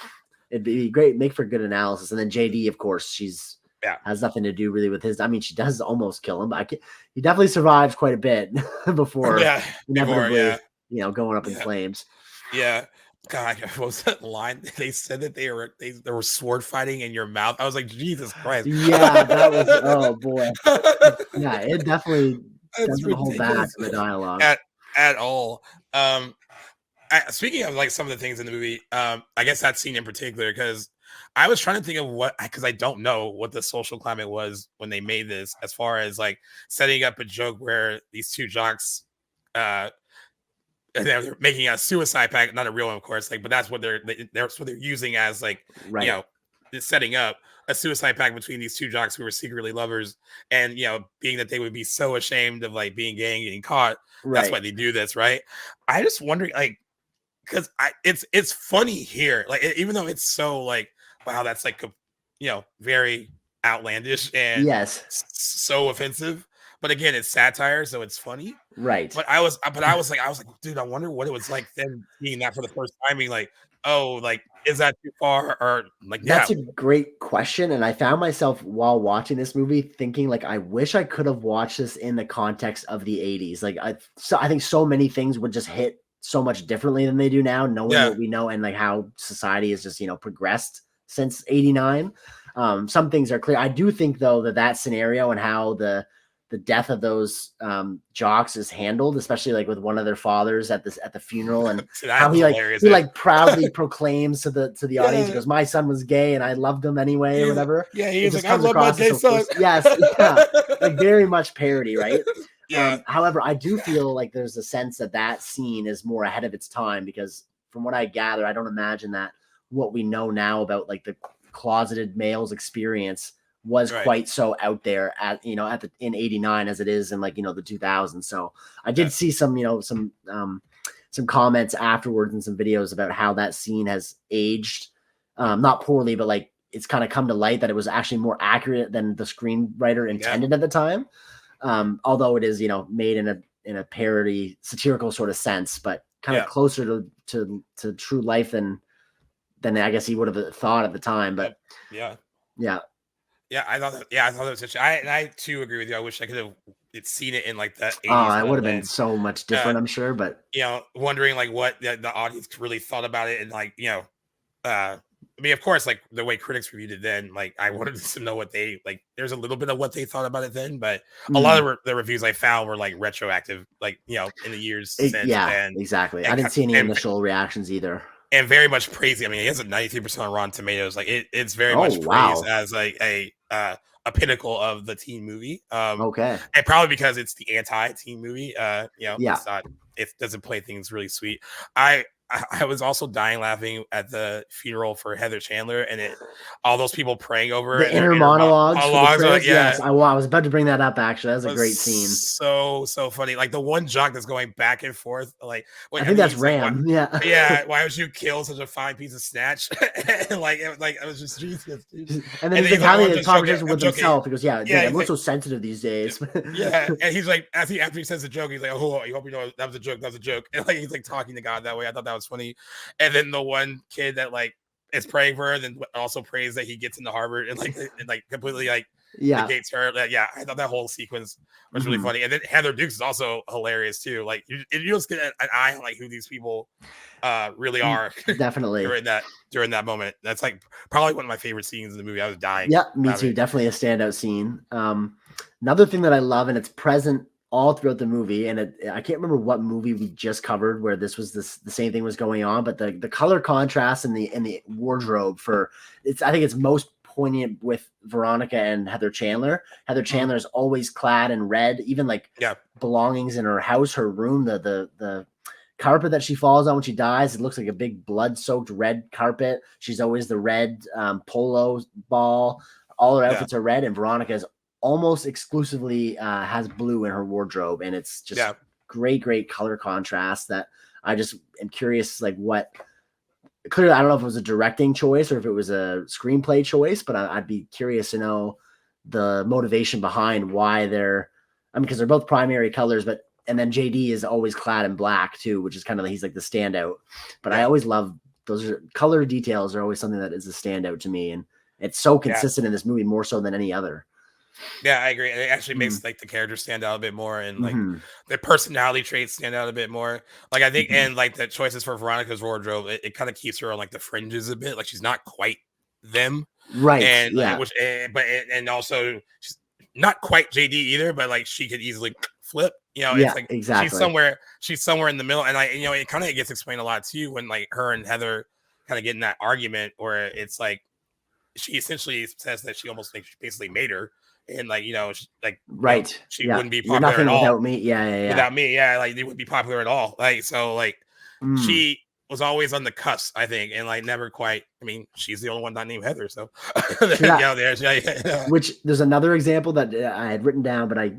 S2: it'd be great, make for good analysis. And then JD, of course, she's has nothing to do really with his. I mean, she does almost kill him, but he definitely survives quite a bit before inevitably, going up in flames.
S1: Yeah. God, what was that line? They said that they were sword fighting in your mouth. I was like, Jesus Christ.
S2: Yeah, that was, oh boy. Yeah, it definitely
S1: That's
S2: doesn't hold back
S1: ridiculous
S2: the dialogue.
S1: at all. Speaking of like some of the things in the movie, I guess that scene in particular, because I was trying to think of because I don't know what the social climate was when they made this, as far as like setting up a joke where these two jocks, uh, they're making a suicide pact, not a real one, of course, like, but that's what that's what they're using as like, you
S2: Right,
S1: know, setting up a suicide pact between these two jocks who were secretly lovers, and being that they would be so ashamed of like being gay and getting caught, that's
S2: right.
S1: why they do this, right? I just wondering, like, because it's funny here, like even though it's so like, wow, that's like very outlandish and
S2: Yes,
S1: so offensive, but again, it's satire, so it's funny.
S2: right.
S1: But I was like, dude, I wonder what it was like then seeing that for the first time, being like, oh, like, is that too far, or like, yeah,
S2: That's a great question, and I found myself while watching this movie thinking, like, I wish I could have watched this in the context of the '80s. Like, I think so many things would just hit so much differently than they do now, knowing
S1: yeah,
S2: what we know and like how society has just progressed since '89. Some things are clear. I do think though that scenario and how the death of those jocks is handled, especially like with one of their fathers at the funeral, and how
S1: that's hilarious,
S2: he
S1: man.
S2: like proudly proclaims to the audience, he
S1: Yeah,
S2: goes, "My son was gay and I loved him anyway," or whatever. It
S1: he's
S2: just
S1: like, I
S2: comes
S1: love my
S2: across as
S1: gay
S2: so
S1: son.
S2: yes, yeah, like very much parody, right?
S1: Yeah,
S2: However, I do feel like there's a sense that scene is more ahead of its time, because from what I gather, I don't imagine that what we know now about like the closeted male's experience was
S1: right,
S2: quite so out there in '89 as it is in the 2000s. So I
S1: yeah,
S2: did see some comments afterwards and some videos about how that scene has aged, not poorly, but like it's kind of come to light that it was actually more accurate than the screenwriter
S1: yeah,
S2: intended at the time. Although it is made in a parody satirical sort of sense, but kind of
S1: yeah,
S2: closer to true life than I guess he would have thought at the time.
S1: yeah,
S2: But
S1: yeah.
S2: yeah,
S1: Yeah, I thought that. Yeah, I thought that was such. I too agree with you. I wish I could have seen it in like that '80s
S2: it
S1: kind
S2: would
S1: of
S2: have been
S1: lens.
S2: so much
S1: Uh,
S2: different, I'm sure. But
S1: wondering like what the audience really thought about it, and like I mean, of course, like the way critics reviewed it then, like I wanted to know what they like. There's a little bit of what they thought about it then, but a lot of
S2: mm,
S1: the reviews I found were like retroactive, like in the years since,
S2: yeah,
S1: and
S2: exactly. I
S1: and
S2: didn't see any
S1: and
S2: initial reactions either.
S1: and very much praised. I mean, he has a 93% on Rotten Tomatoes. Like it's very
S2: Oh
S1: much praised
S2: wow.
S1: as like a pinnacle of the teen movie.
S2: Okay.
S1: And probably because it's the anti-teen movie.
S2: Yeah.
S1: It doesn't play things really sweet. I was also dying laughing at the funeral for Heather Chandler, and all those people praying over her
S2: The
S1: and their
S2: inner
S1: inner
S2: monologues for the
S1: monologues are like,
S2: prayers.
S1: yeah,
S2: Yes, I was about to bring that up. Actually, that was a
S1: was
S2: great scene.
S1: so funny. Like the one jock that's going back and forth, like
S2: I
S1: I
S2: think
S1: think
S2: that's
S1: he's like, what?
S2: Ram. Yeah.
S1: Yeah, why would you kill such a fine piece of snatch? And like I was just Jesus, dude.
S2: And then
S1: And
S2: he's
S1: then
S2: like
S1: he's like, "Oh,
S2: having
S1: I'm
S2: a
S1: just joking.
S2: conversation
S1: I'm
S2: with
S1: joking."
S2: himself. He goes, "Yeah,
S1: Yeah,
S2: dude,
S1: he's
S2: everyone's
S1: like,
S2: so sensitive these days."
S1: yeah, and he's like, after he says the joke, he's like, "Oh, I hope you know that was a joke. That was a joke." And like he's like talking to God that way. I thought that was funny. And then the one kid that like is praying for her, then also prays that he gets into Harvard, and like completely like
S2: Yeah.
S1: negates her. Like, yeah, I thought that whole sequence was really
S2: Mhm.
S1: funny. And then Heather Dukes is also hilarious too. Like you just get an eye on like who these people really are
S2: Definitely.
S1: during that moment. That's like probably one of my favorite scenes in the movie. I was dying
S2: Yeah, me too.
S1: laughing.
S2: Definitely a standout scene. Another thing that I love, and it's present all throughout the movie, and I can't remember what movie we just covered where the same thing was going on, but the color contrast and the wardrobe for I think it's most poignant with Veronica and Heather Chandler. Heather
S1: Mhm.
S2: Chandler is always clad in red, even like
S1: Yeah,
S2: belongings in her house, her room, the carpet that she falls on when she dies. It looks like a big blood-soaked red carpet. She's always the red polo ball. All her
S1: yeah,
S2: outfits are red, and Veronica's almost exclusively has blue in her wardrobe, and it's just
S1: yeah.
S2: great color contrast that I just am curious, like what. Clearly, I don't know if it was a directing choice or if it was a screenplay choice, but I'd be curious to know the motivation behind why they're. I mean, because they're both primary colors, but and then JD is always clad in black too, which is kind of he's like the standout. But I
S1: Yeah.
S2: always love color details are always something that is a standout to me, and it's so
S1: Yeah.
S2: consistent in this movie more so than any other.
S1: Yeah, I agree. It actually
S2: Mm.
S1: makes like the characters stand out a bit more, and like
S2: Hmm.
S1: their personality traits stand out a bit more. Like I think,
S2: Hmm.
S1: and like the choices for Veronica's wardrobe, it kind of keeps her on like the fringes a bit. Like she's not quite them,
S2: Right.
S1: and
S2: Yeah.
S1: and also she's not quite JD either, but like she could easily flip. It's
S2: Yeah.
S1: like
S2: Exactly.
S1: she's somewhere in the middle, and it kind of gets explained a lot too when like her and Heather kind of get in that argument where it's like she essentially says that she almost like basically made her, and like
S2: Right.
S1: she
S2: Yeah.
S1: wouldn't be
S2: You're
S1: popular at
S2: nothing
S1: all
S2: without me. Yeah. Yeah. Yeah.
S1: without me. Yeah, like they wouldn't be popular at all. Like so, like
S2: Mm.
S1: she was always on the cusp, I think, and like never quite. I mean, she's the only one not named Heather, so
S2: True that.
S1: there's yeah.
S2: Which there's another example that I had written down, but I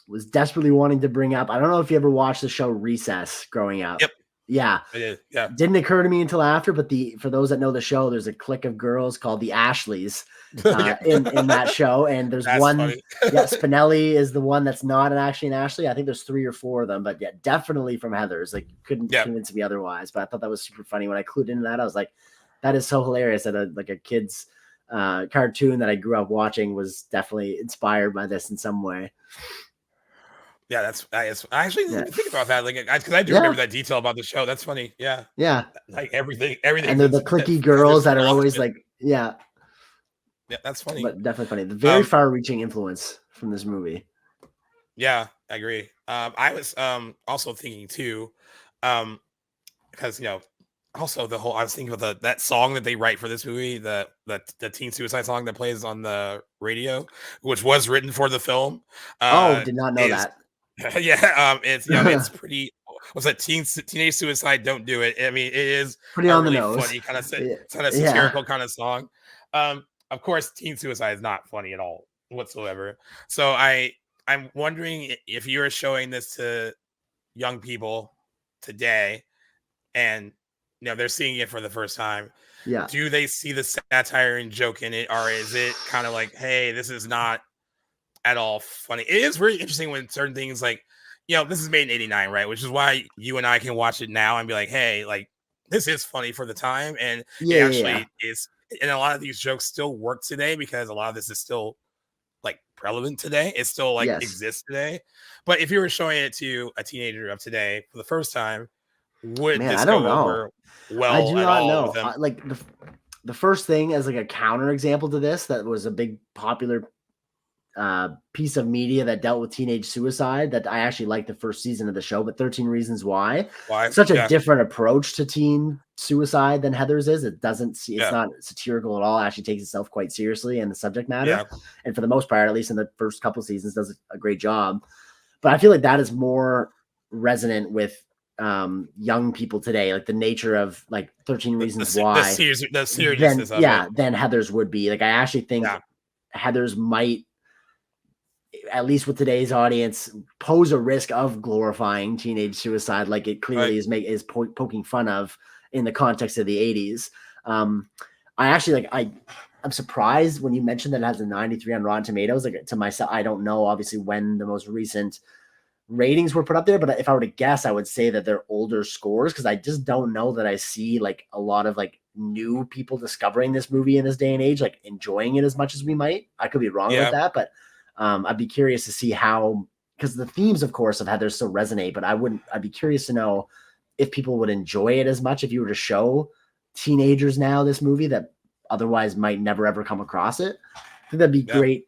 S2: was desperately wanting to bring up. I don't know if you ever watched the show Recess growing up.
S1: Yep,
S2: Yeah.
S1: I did. Yeah,
S2: Didn't occur to me until after, but for those that know the show, there's a clique of girls called the Ashleys
S1: yeah.
S2: in that show, and there's
S1: That's
S2: one.
S1: funny.
S2: Yeah, Spinelli is the one that's not actually an Ashley. I think there's 3 or 4 of them, but yeah, definitely from Heather's. Like, couldn't
S1: Yeah,
S2: convince me otherwise. But I thought that was super funny when I clued into that. I was like, that is so hilarious that a kid's cartoon that I grew up watching was definitely inspired by this in some way.
S1: yeah. I actually didn't
S2: Yeah,
S1: even think about that. Like, because I do
S2: yeah,
S1: remember that detail about the show. That's funny. Yeah,
S2: yeah.
S1: like everything
S2: And they're
S1: that's
S2: the cliquey
S1: Heather's
S2: girls that are always
S1: opposite.
S2: like, yeah,
S1: Yeah, that's funny.
S2: but definitely funny. The very
S1: Um,
S2: far-reaching influence from this movie.
S1: yeah, I agree. I was also thinking too, because also the whole I was thinking of that song that they write for this movie, the teen suicide song that plays on the radio, which was written for the film,
S2: Oh, did not know
S1: is
S2: that.
S1: yeah, it's pretty. What's that? Teenage suicide. Don't do it. I mean, it is
S2: Pretty
S1: a
S2: on the
S1: really
S2: nose.
S1: funny kind of
S2: Yeah.
S1: kind of
S2: Yeah.
S1: satirical kind of song. Of course, teen suicide is not funny at all whatsoever. So I'm wondering if you're showing this to young people today, and they're seeing it for the first time,
S2: Yeah.
S1: do they see the satire and joke in it, or is it kind of like, hey, this is not at all funny? It is really interesting when certain things like, this is made in '89, right? Which is why you and I can watch it now and be like, hey, like this is funny for the time, and it
S2: Yeah. Yeah. Yeah.
S1: actually is. And a lot of these jokes still work today because a lot of this is still like relevant today. It still like
S2: Yes.
S1: exists today. But if you were showing it to a teenager of today for the first time, would
S2: Man,
S1: this
S2: I don't
S1: go
S2: know.
S1: over
S2: I
S1: well
S2: do
S1: at
S2: not
S1: all with
S2: know.
S1: them?
S2: Like the first thing as like a counter example to this that was a big popular piece of media that dealt with teenage suicide that I actually liked the first season of the show, but 13 Reasons Why.
S1: Why?
S2: Such a
S1: Yeah,
S2: different approach to teen suicide than Heather's is. It doesn't see it's
S1: yeah,
S2: not satirical at all. It actually takes itself quite seriously and the subject matter.
S1: yeah,
S2: And for the most part, at least in the first couple seasons, does a great job. But I feel like that is more resonant with young people today, like the nature of like 13 Reasons Why
S1: the seriousness of it.
S2: than Heather's would be. Like I actually think
S1: Yeah,
S2: Heather's might, at least with today's audience, pose a risk of glorifying teenage suicide, like it
S1: right.
S2: clearly is poking fun of in the context of the 80s. I actually I'm surprised when you mentioned that it has a 93 on Rotten Tomatoes. Like to myself, I don't know obviously when the most recent ratings were put up there, but if I were to guess, I would say that they're older scores because I just don't know that I see like a lot of like new people discovering this movie in this day and age, like enjoying it as much as we might. I could be wrong about
S1: Yeah,
S2: that, but I'd be curious to see how, because the themes, of course, of Heather still resonate, but I'd be curious to know if people would enjoy it as much if you were to show teenagers now this movie that otherwise might never ever come across it. I think that'd be
S1: yeah.
S2: great.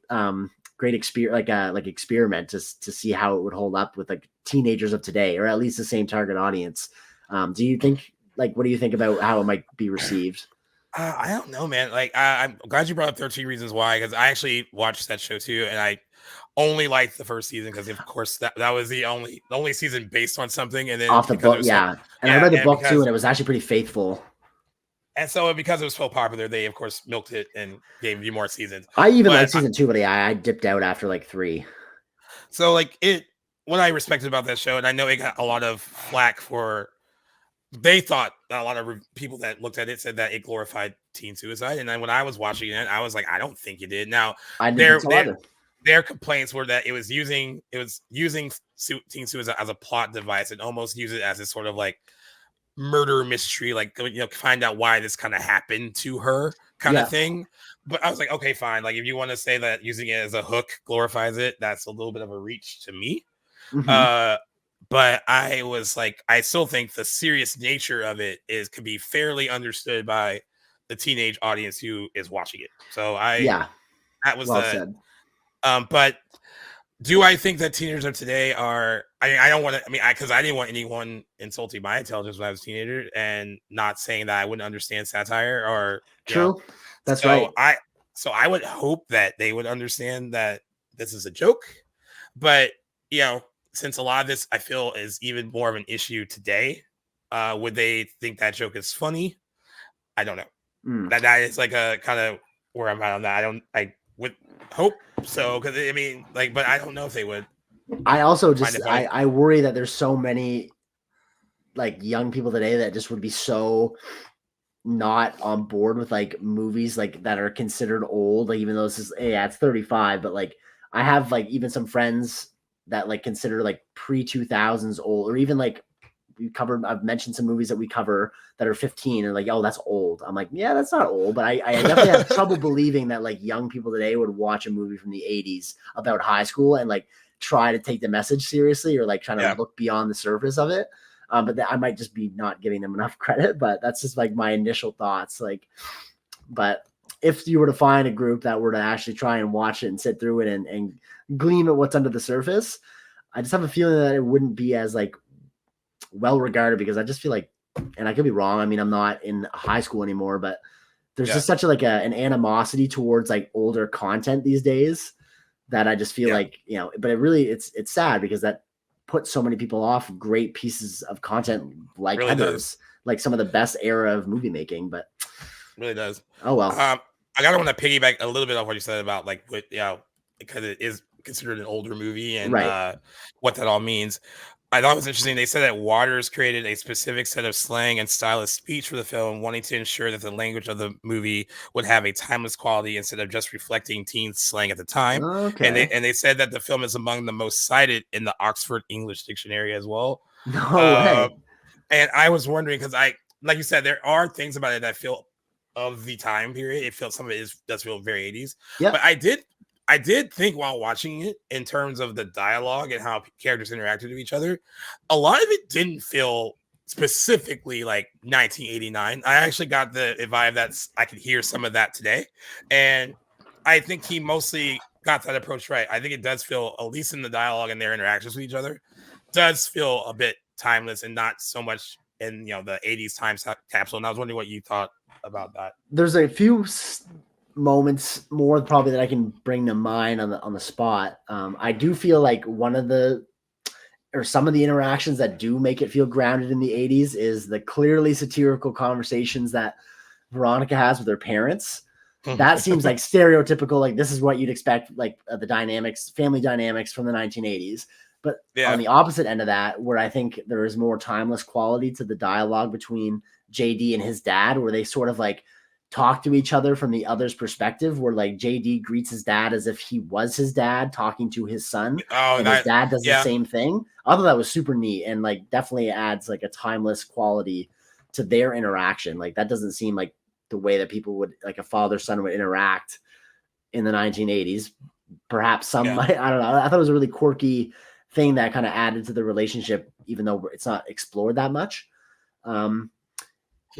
S2: Great experience, like experiment to see how it would hold up with like teenagers of today, or at least the same target audience. Do you think, like, what do you think about how it might be received?
S1: I don't know, man. Like, I'm glad you brought up 13 Reasons Why, because I actually watched that show too, and I only liked the first season because, of course, that was the only season based on something, and then
S2: Off the
S1: because it
S2: book,
S1: was so
S2: yeah. And I
S1: yeah,
S2: read the book too, and it was actually pretty faithful.
S1: because it was so popular, they of course milked it and gave you more seasons.
S2: I even
S1: But
S2: like season 2, but I dipped out after like 3.
S1: so like what I respected about that show, and I know it got a lot of flack for. They thought a lot of people that looked at it said that it glorified teen suicide, and then when I was watching it, I was like, I don't think it did. Now,
S2: I didn't
S1: their
S2: think so
S1: their
S2: either.
S1: their complaints were that it was using teen suicide as a plot device and almost use it as a sort of like murder mystery, like find out why this kind of happened to her kind of thing. But I was like, okay, fine. Like if you want to say that using it as a hook glorifies it, that's a little bit of a reach to me. But I was like, I still think the serious nature of it could be fairly understood by the teenage audience who is watching it. So that was
S2: well said.
S1: But do I think that teenagers of today are? I don't want to. I mean, because I didn't want anyone insulting my intelligence when I was a teenager, and not saying that I wouldn't understand satire or
S2: true. That's
S1: so
S2: right.
S1: So I would hope that they would understand that this is a joke, but since a lot of this I feel is even more of an issue today, would they think that joke is funny? I don't know. That is like a kind of where I'm at on that. I would hope so, because I mean, like, but I don't know if they would.
S2: I also just I worry that there's so many like young people today that just would be so not on board with like movies like that are considered old, like even though this is it's 35, but like I have like even some friends that like consider like pre-2000s old, or even like I've mentioned some movies that we cover that are 15 and like, oh, that's old. I'm like, yeah, that's not old, but I definitely have trouble believing that like young people today would watch a movie from the 80s about high school and like try to take the message seriously, or like trying to look beyond the surface of it. But I might just be not giving them enough credit, but that's just like my initial thoughts. Like, but if you were to find a group that were to actually try and watch it and sit through it and gleam at what's under the surface, I just have a feeling that it wouldn't be as like well regarded, because I just feel like, and I could be wrong, I mean, I'm not in high school anymore, but there's just such an animosity towards like older content these days that I just feel like, but it really, it's sad, because that puts so many people off great pieces of content like
S1: really
S2: Heathers, like some of the best era of movie making. But
S1: really does.
S2: Oh well.
S1: I gotta want to piggyback a little bit off what you said about like what because it is considered an older movie and what that all means. I thought it was interesting. They said that Waters created a specific set of slang and style of speech for the film, wanting to ensure that the language of the movie would have a timeless quality instead of just reflecting teen slang at the time.
S2: Okay.
S1: And they said that the film is among the most cited in the Oxford English Dictionary as well.
S2: No way.
S1: And I was wondering, because like you said, there are things about it that feel of the time period. It feels, some of it does feel very 80s.
S2: Yeah.
S1: But I did think while watching it, in terms of the dialogue and how characters interacted with each other, a lot of it didn't feel specifically like 1989. I actually got the vibe that I could hear some of that today. And I think he mostly got that approach right. I think it does feel, at least in the dialogue and their interactions with each other, does feel a bit timeless and not so much in the 80s time capsule. And I was wondering what you thought about that.
S2: There's a few moments more probably that I can bring to mind on the spot. I do feel like some of the interactions that do make it feel grounded in the 80s is the clearly satirical conversations that Veronica has with her parents. That seems like stereotypical, like this is what you'd expect, like the family dynamics from the 1980s. But on the opposite end of that, where I think there is more timeless quality to the dialogue between JD and his dad, where they sort of like talk to each other from the other's perspective, where like JD greets his dad as if he was his dad talking to his son, and his dad does the same thing. I thought that was super neat, and like definitely adds like a timeless quality to their interaction. Like that doesn't seem like the way that people would, like a father-son would interact in the 1980s. Perhaps some might, I don't know. I thought it was a really quirky thing that kind of added to the relationship, even though it's not explored that much.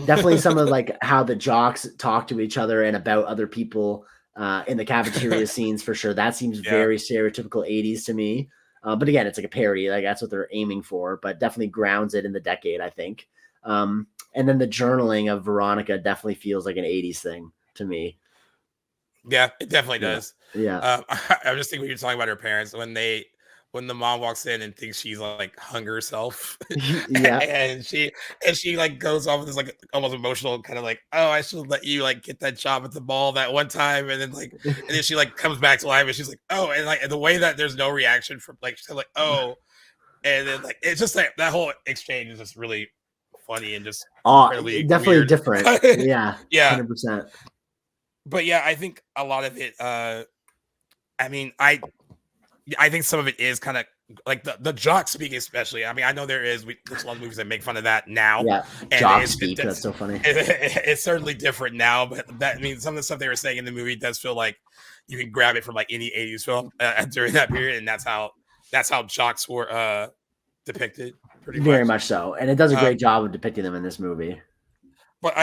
S2: Definitely some of like how the jocks talk to each other and about other people in the cafeteria scenes, for sure. That seems very stereotypical 80s to me. But again, it's like a parody. Like that's what they're aiming for, but definitely grounds it in the decade, I think. And then the journaling of Veronica definitely feels like an 80s thing to me.
S1: Yeah, it definitely does.
S2: Yeah.
S1: I was just thinking when you're talking about her parents, when the mom walks in and thinks she's like hung herself, and she like goes off with this like almost emotional kind of like, oh, I should let you like get that job at the mall that one time, and then she like comes back to life and she's like, oh, and like the way that there's no reaction from like she's like, oh, and then like it's just like that whole exchange is just really funny and just
S2: definitely
S1: weird.
S2: Different. Yeah. 100%.
S1: But yeah, I think a lot of it, I mean, I think some of it is kind of like the jock speak especially. I mean, I know there's a lot of movies that make fun of that now,
S2: Yeah,
S1: and
S2: jock speak. That's so funny.
S1: it's certainly different now. But that means some of the stuff they were saying in the movie does feel like you can grab it from like any '80s film during that period, and that's how jocks were depicted pretty
S2: Very
S1: much.
S2: much so, and it does a
S1: Um,
S2: great job of depicting them in this movie.
S1: but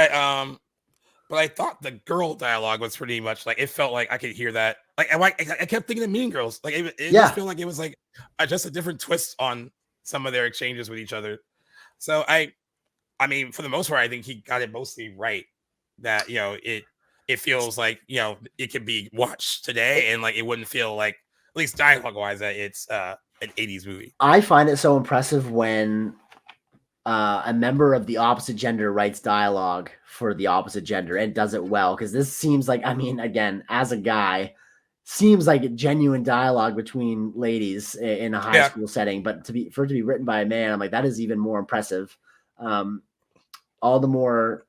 S1: I thought the girl dialogue was pretty much like it felt like I could hear that. Like I kept thinking of Mean Girls. Like it just
S2: Yeah,
S1: felt like it was like just a different twist on some of their exchanges with each other. So I mean, for the most part, I think he got it mostly right. That it feels like it can be watched today and like it wouldn't feel like, at least dialogue wise, that it's an '80s movie.
S2: I find it so impressive when a member of the opposite gender writes dialogue for the opposite gender and does it well. Because this seems like, I mean, again, as a guy, seems like a genuine dialogue between ladies in a high
S1: Yeah,
S2: school setting. But for it to be written by a man, I'm like, that is even more impressive. Um, all the more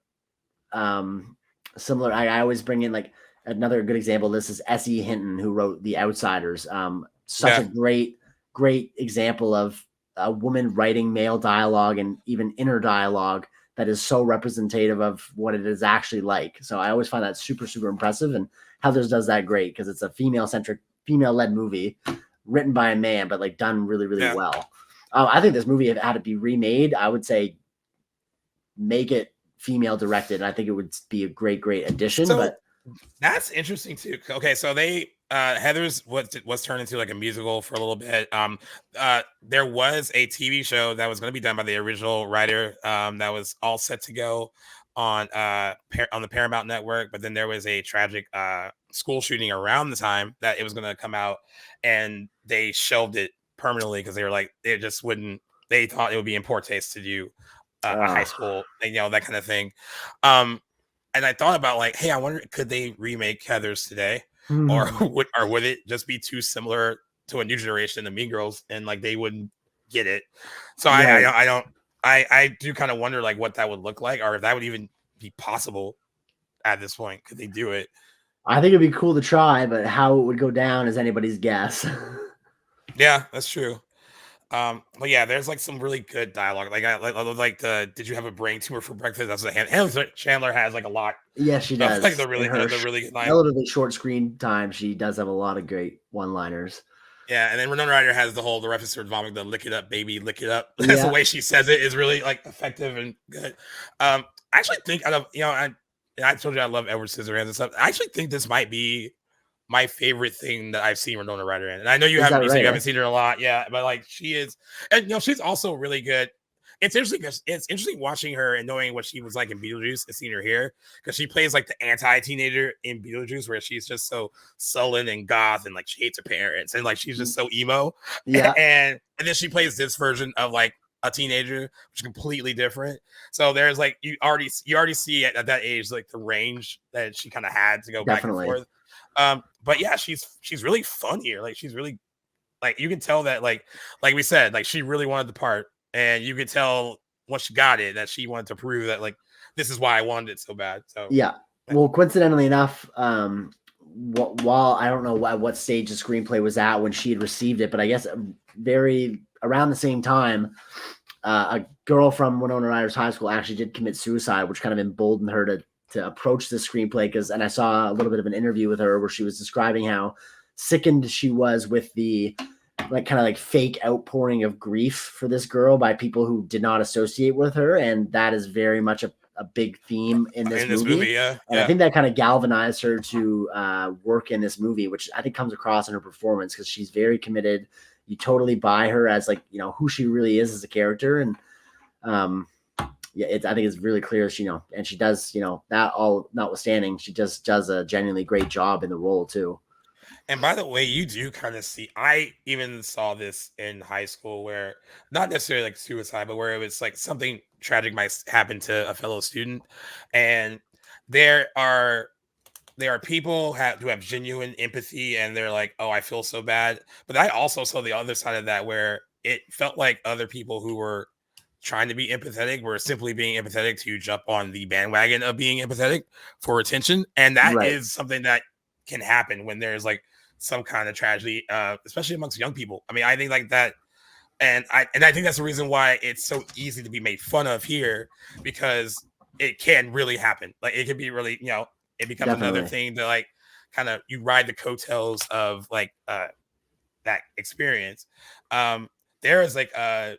S2: similar. I always bring in like another good example. This is S.E. Hinton, who wrote The Outsiders. Such a
S1: yeah.
S2: great example of a woman writing male dialogue and even inner dialogue that is so representative of what it is actually like. So I always find that super, super impressive. And Heathers does that great because it's a female-centric, female-led movie written by a man, but like done really, really
S1: Yeah.
S2: well. I think this movie, if it had to be remade, I would say make it female directed. And I think it would be a great addition.
S1: So
S2: But
S1: that's interesting too. Okay, so they Heather's was turned into like a musical for a little bit. There was a TV show that was going to be done by the original writer that was all set to go on on the Paramount network, but then there was a tragic school shooting around the time that it was going to come out, and they shelved it permanently because they were like they just wouldn't. They thought it would be in poor taste to do a high school, that kind of thing. Um, and I thought about like, hey, I wonder could they remake Heathers today, or would it just be too similar to a new generation of Mean Girls, and like they wouldn't get it? So
S2: right.
S1: I do kind of wonder like what that would look like, or if that would even be possible at this point. Could they do it?
S2: I think it'd be cool to try, but how it would go down is anybody's guess.
S1: Yeah, that's true. But yeah, there's like some really good dialogue. Like I like the "Did you have a brain tumor for breakfast?" That's what Hannah Chandler has like a lot
S2: Yes, she
S1: of like
S2: does. In her
S1: the really good line.
S2: relatively short screen time, she does have a lot of great one-liners.
S1: Yeah, and then Winona Ryder has the reference to her vomit, the "lick it up, baby, lick it up." That's the
S2: Yeah,
S1: way she says it is really like effective and good. I actually think out of I told you I love Edward Scissorhands and stuff. I actually think this might be my favorite thing that I've seen Winona Ryder in. And I know
S2: is that
S1: you said
S2: right?
S1: you
S2: Eh?
S1: haven't seen her a lot, yeah, but like she is, and she's also really good. It's interesting because it's interesting watching her and knowing what she was like in Beetlejuice and seeing her here because she plays like the anti-teenager in Beetlejuice where she's just so sullen and goth and like she hates her parents and like she's just so emo.
S2: Yeah,
S1: And then she plays this version of like a teenager, which is completely different. So there's like you already see at that age like the range that she kind of had to go back and
S2: definitely.
S1: forth. But yeah, she's really fun here. Like she's really like you can tell that like we said, like she really wanted the part, and you could tell once she got it that she wanted to prove that like this is why I wanted it so bad. So
S2: Yeah. Well, coincidentally enough, while I don't know what stage the screenplay was at when she had received it, but I guess very around the same time, a girl from Winona Ryder's high school actually did commit suicide, which kind of emboldened her to approach the screenplay. And I saw a little bit of an interview with her where she was describing how sickened she was with the like kind of like fake outpouring of grief for this girl by people who did not associate with her, and that is very much a big theme in this
S1: in this
S2: movie.
S1: movie, yeah,
S2: And I
S1: yeah.
S2: think that kind of galvanized her to work in this movie, which I think comes across in her performance because she's very committed. You totally buy her as like who she really is as a character, and yeah, I think it's really clear she and she does that all notwithstanding, she just does a genuinely great job in the role too.
S1: And by the way, you do kind of see. I even saw this in high school, where not necessarily like suicide, but where it was like something tragic might happen to a fellow student, and there are people who have genuine empathy, and they're like, "Oh, I feel so bad." But I also saw the other side of that, where it felt like other people who were trying to be empathetic were simply being empathetic to jump on the bandwagon of being empathetic for attention, and that
S2: Right.
S1: is something that can happen when there's like some kind of tragedy, especially amongst young people. I mean, I think like that. And I think that's the reason why it's so easy to be made fun of here, because it can really happen. Like it could be really, it becomes another
S2: Definitely.
S1: thing to like kind of you ride the coattails of like that experience. Um, there is like I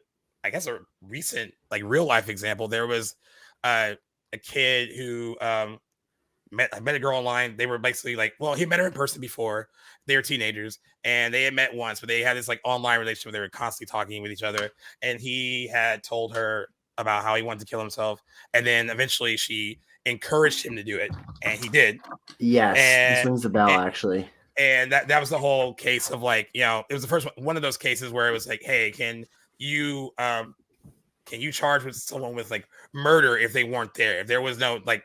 S1: guess a recent like real life example. There was a kid who met a girl online. They were basically like, well, he met her in person before. They were teenagers and they had met once, but they had this like online relationship where they were constantly talking with each other. And he had told her about how he wanted to kill himself. And then eventually she encouraged him to do it. And he did.
S2: Yes, this
S1: And
S2: rings a bell actually.
S1: and that was the whole case of like, it was the first one of those cases where it was like, hey, you can you charge with someone with like murder if they weren't there, if there was no like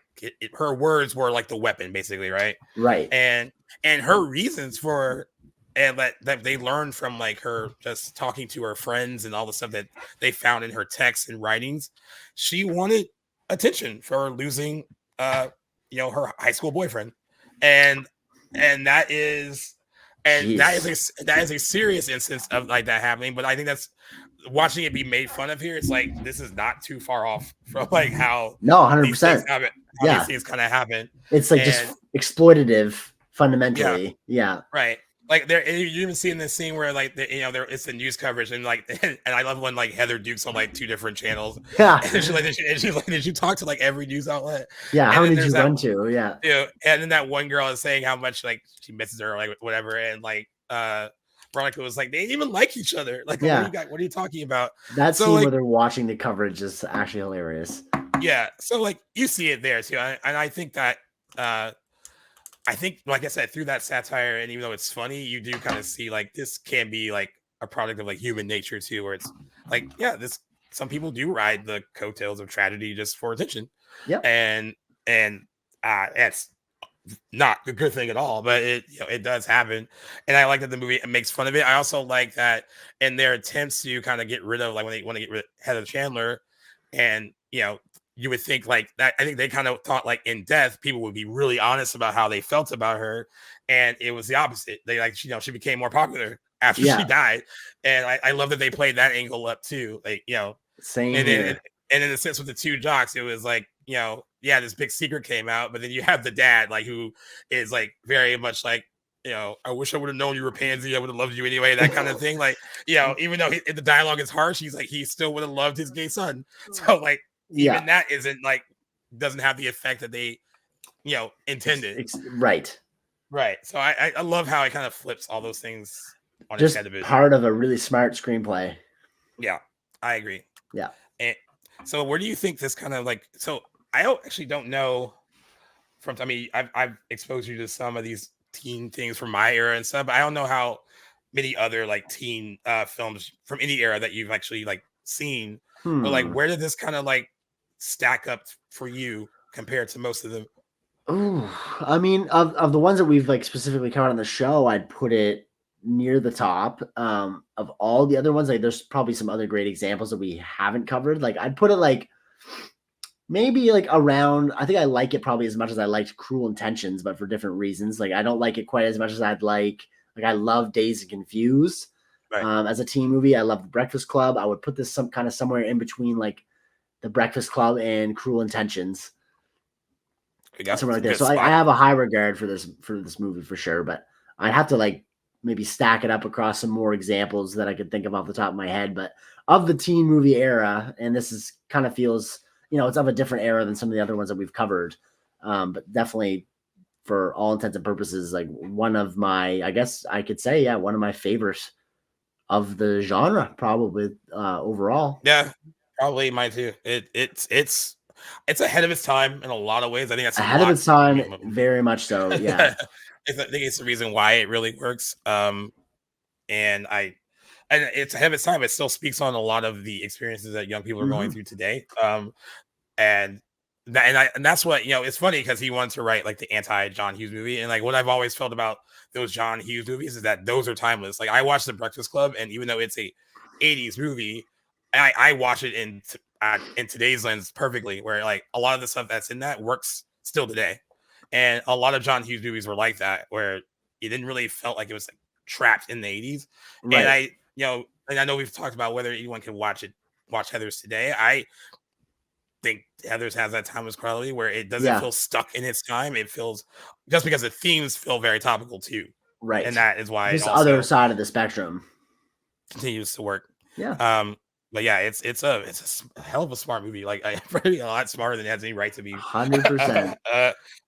S1: her words were like the weapon basically, right?
S2: Right.
S1: And her reasons for, and that they learned from like her just talking to her friends and all the stuff that they found in her texts and writings, she wanted attention for losing her high school boyfriend. And and that is and that is a that is a serious instance of like that happening. But I think that's, watching it be made fun of here, it's like this is not too far off from like how
S2: No,
S1: these things
S2: 100%.
S1: happen,
S2: Yeah.
S1: kind of happen.
S2: It's like
S1: And
S2: just exploitative
S1: yeah,
S2: fundamentally. Yeah.
S1: right. Like there, you even see in this scene where like there it's the news coverage and like and I love when like Heather Duke's on like two different channels,
S2: Yeah.
S1: and she's like, did you talk to like every news outlet?
S2: Yeah. How
S1: And then
S2: many did
S1: there's
S2: you
S1: that,
S2: run to? Yeah.
S1: and then that one girl is saying how much like she misses her or like whatever, and like Veronica was like, they didn't even like each other. Like,
S2: Yeah.
S1: what are you talking about?
S2: That
S1: So
S2: scene
S1: like,
S2: where they're watching the coverage is actually hilarious.
S1: yeah, so like you see it there too, and I think that I think, like I said, through that satire, and even though it's funny, you do kind of see like this can be like a product of like human nature too, where it's like, yeah, this some people do ride the coattails of tragedy just for attention,
S2: Yep.
S1: and that's not a good thing at all, but it does happen. And I like that the movie makes fun of it. I also like that in their attempts to kind of get rid of, like, when they want to get rid of Heather Chandler, and you would think like that. I think they kind of thought like in death people would be really honest about how they felt about her, and it was the opposite. They like she became more popular after she
S2: Yeah.
S1: died, and I love that they played that angle up too. Like
S2: Same
S1: and then
S2: here.
S1: and in the sense with the two jocks, it was like, yeah, this big secret came out, but then you have the dad, like, who is like very much like, I wish I would have known you were pansy. I would have loved you anyway. That kind of thing. Like, even though the dialogue is harsh, he's like, he still would have loved his gay son. So like,
S2: Yeah.
S1: even that isn't like, doesn't have the effect that they, intended.
S2: Right.
S1: Right. So I love how it kind of flips all those things on its
S2: Just
S1: head a bit.
S2: part of a really smart screenplay.
S1: Yeah, I agree.
S2: Yeah.
S1: And so where do you think this kind of like, so I actually don't know I mean, I've exposed you to some of these teen things from my era and stuff, but I don't know how many other like teen films from any era that you've actually like seen. But like, where did this kind of like stack up for you compared to most of them?
S2: Ooh, I mean, of the ones that we've like specifically covered on the show, I'd put it near the top. Of all the other ones, like there's probably some other great examples that we haven't covered. Like I'd put it like maybe like around. I think I like it probably as much as I liked Cruel Intentions, but for different reasons. Like I don't like it quite as much as I'd like. Like I love Dazed and Confused.
S1: Right.
S2: As a teen movie, I love The Breakfast Club. I would put this some kind of somewhere in between like The Breakfast Club and Cruel Intentions. Somewhere like there. So I have a high regard for this movie for sure, but I'd have to like maybe stack it up across some more examples that I could think of off the top of my head. But of the teen movie era, and this is kind of feels, it's of a different era than some of the other ones that we've covered. But definitely for all intents and purposes, like one of my, I guess I could say, yeah, one of my favorites of the genre, probably overall.
S1: Yeah, probably mine too. It's ahead of its time in a lot of ways. I think that's a
S2: Ahead of
S1: lot.
S2: its time, very much so. Yeah.
S1: I think it's the reason why it really works. And it's ahead of its time. It still speaks on a lot of the experiences that young people are going through today. And that's what, it's funny because he wanted to write like the anti John Hughes movie, and like what I've always felt about those John Hughes movies is that those are timeless. Like I watched The Breakfast Club, and even though it's a 80s movie, I watch it in today's lens perfectly, where like a lot of the stuff that's in that works still today. And a lot of John Hughes movies were like that, where it didn't really felt like it was like trapped in the 80s.
S2: Right.
S1: And and I know we've talked about whether anyone can watch Heathers today. I think Heathers has that timeless quality where it doesn't feel stuck in its time. It feels, just because the themes feel very topical too,
S2: Right.
S1: and that is why
S2: this
S1: it also
S2: other side of the spectrum
S1: continues to work.
S2: Yeah.
S1: But yeah, it's a hell of a smart movie. Like, probably a lot smarter than it has any right to be.
S2: 100%.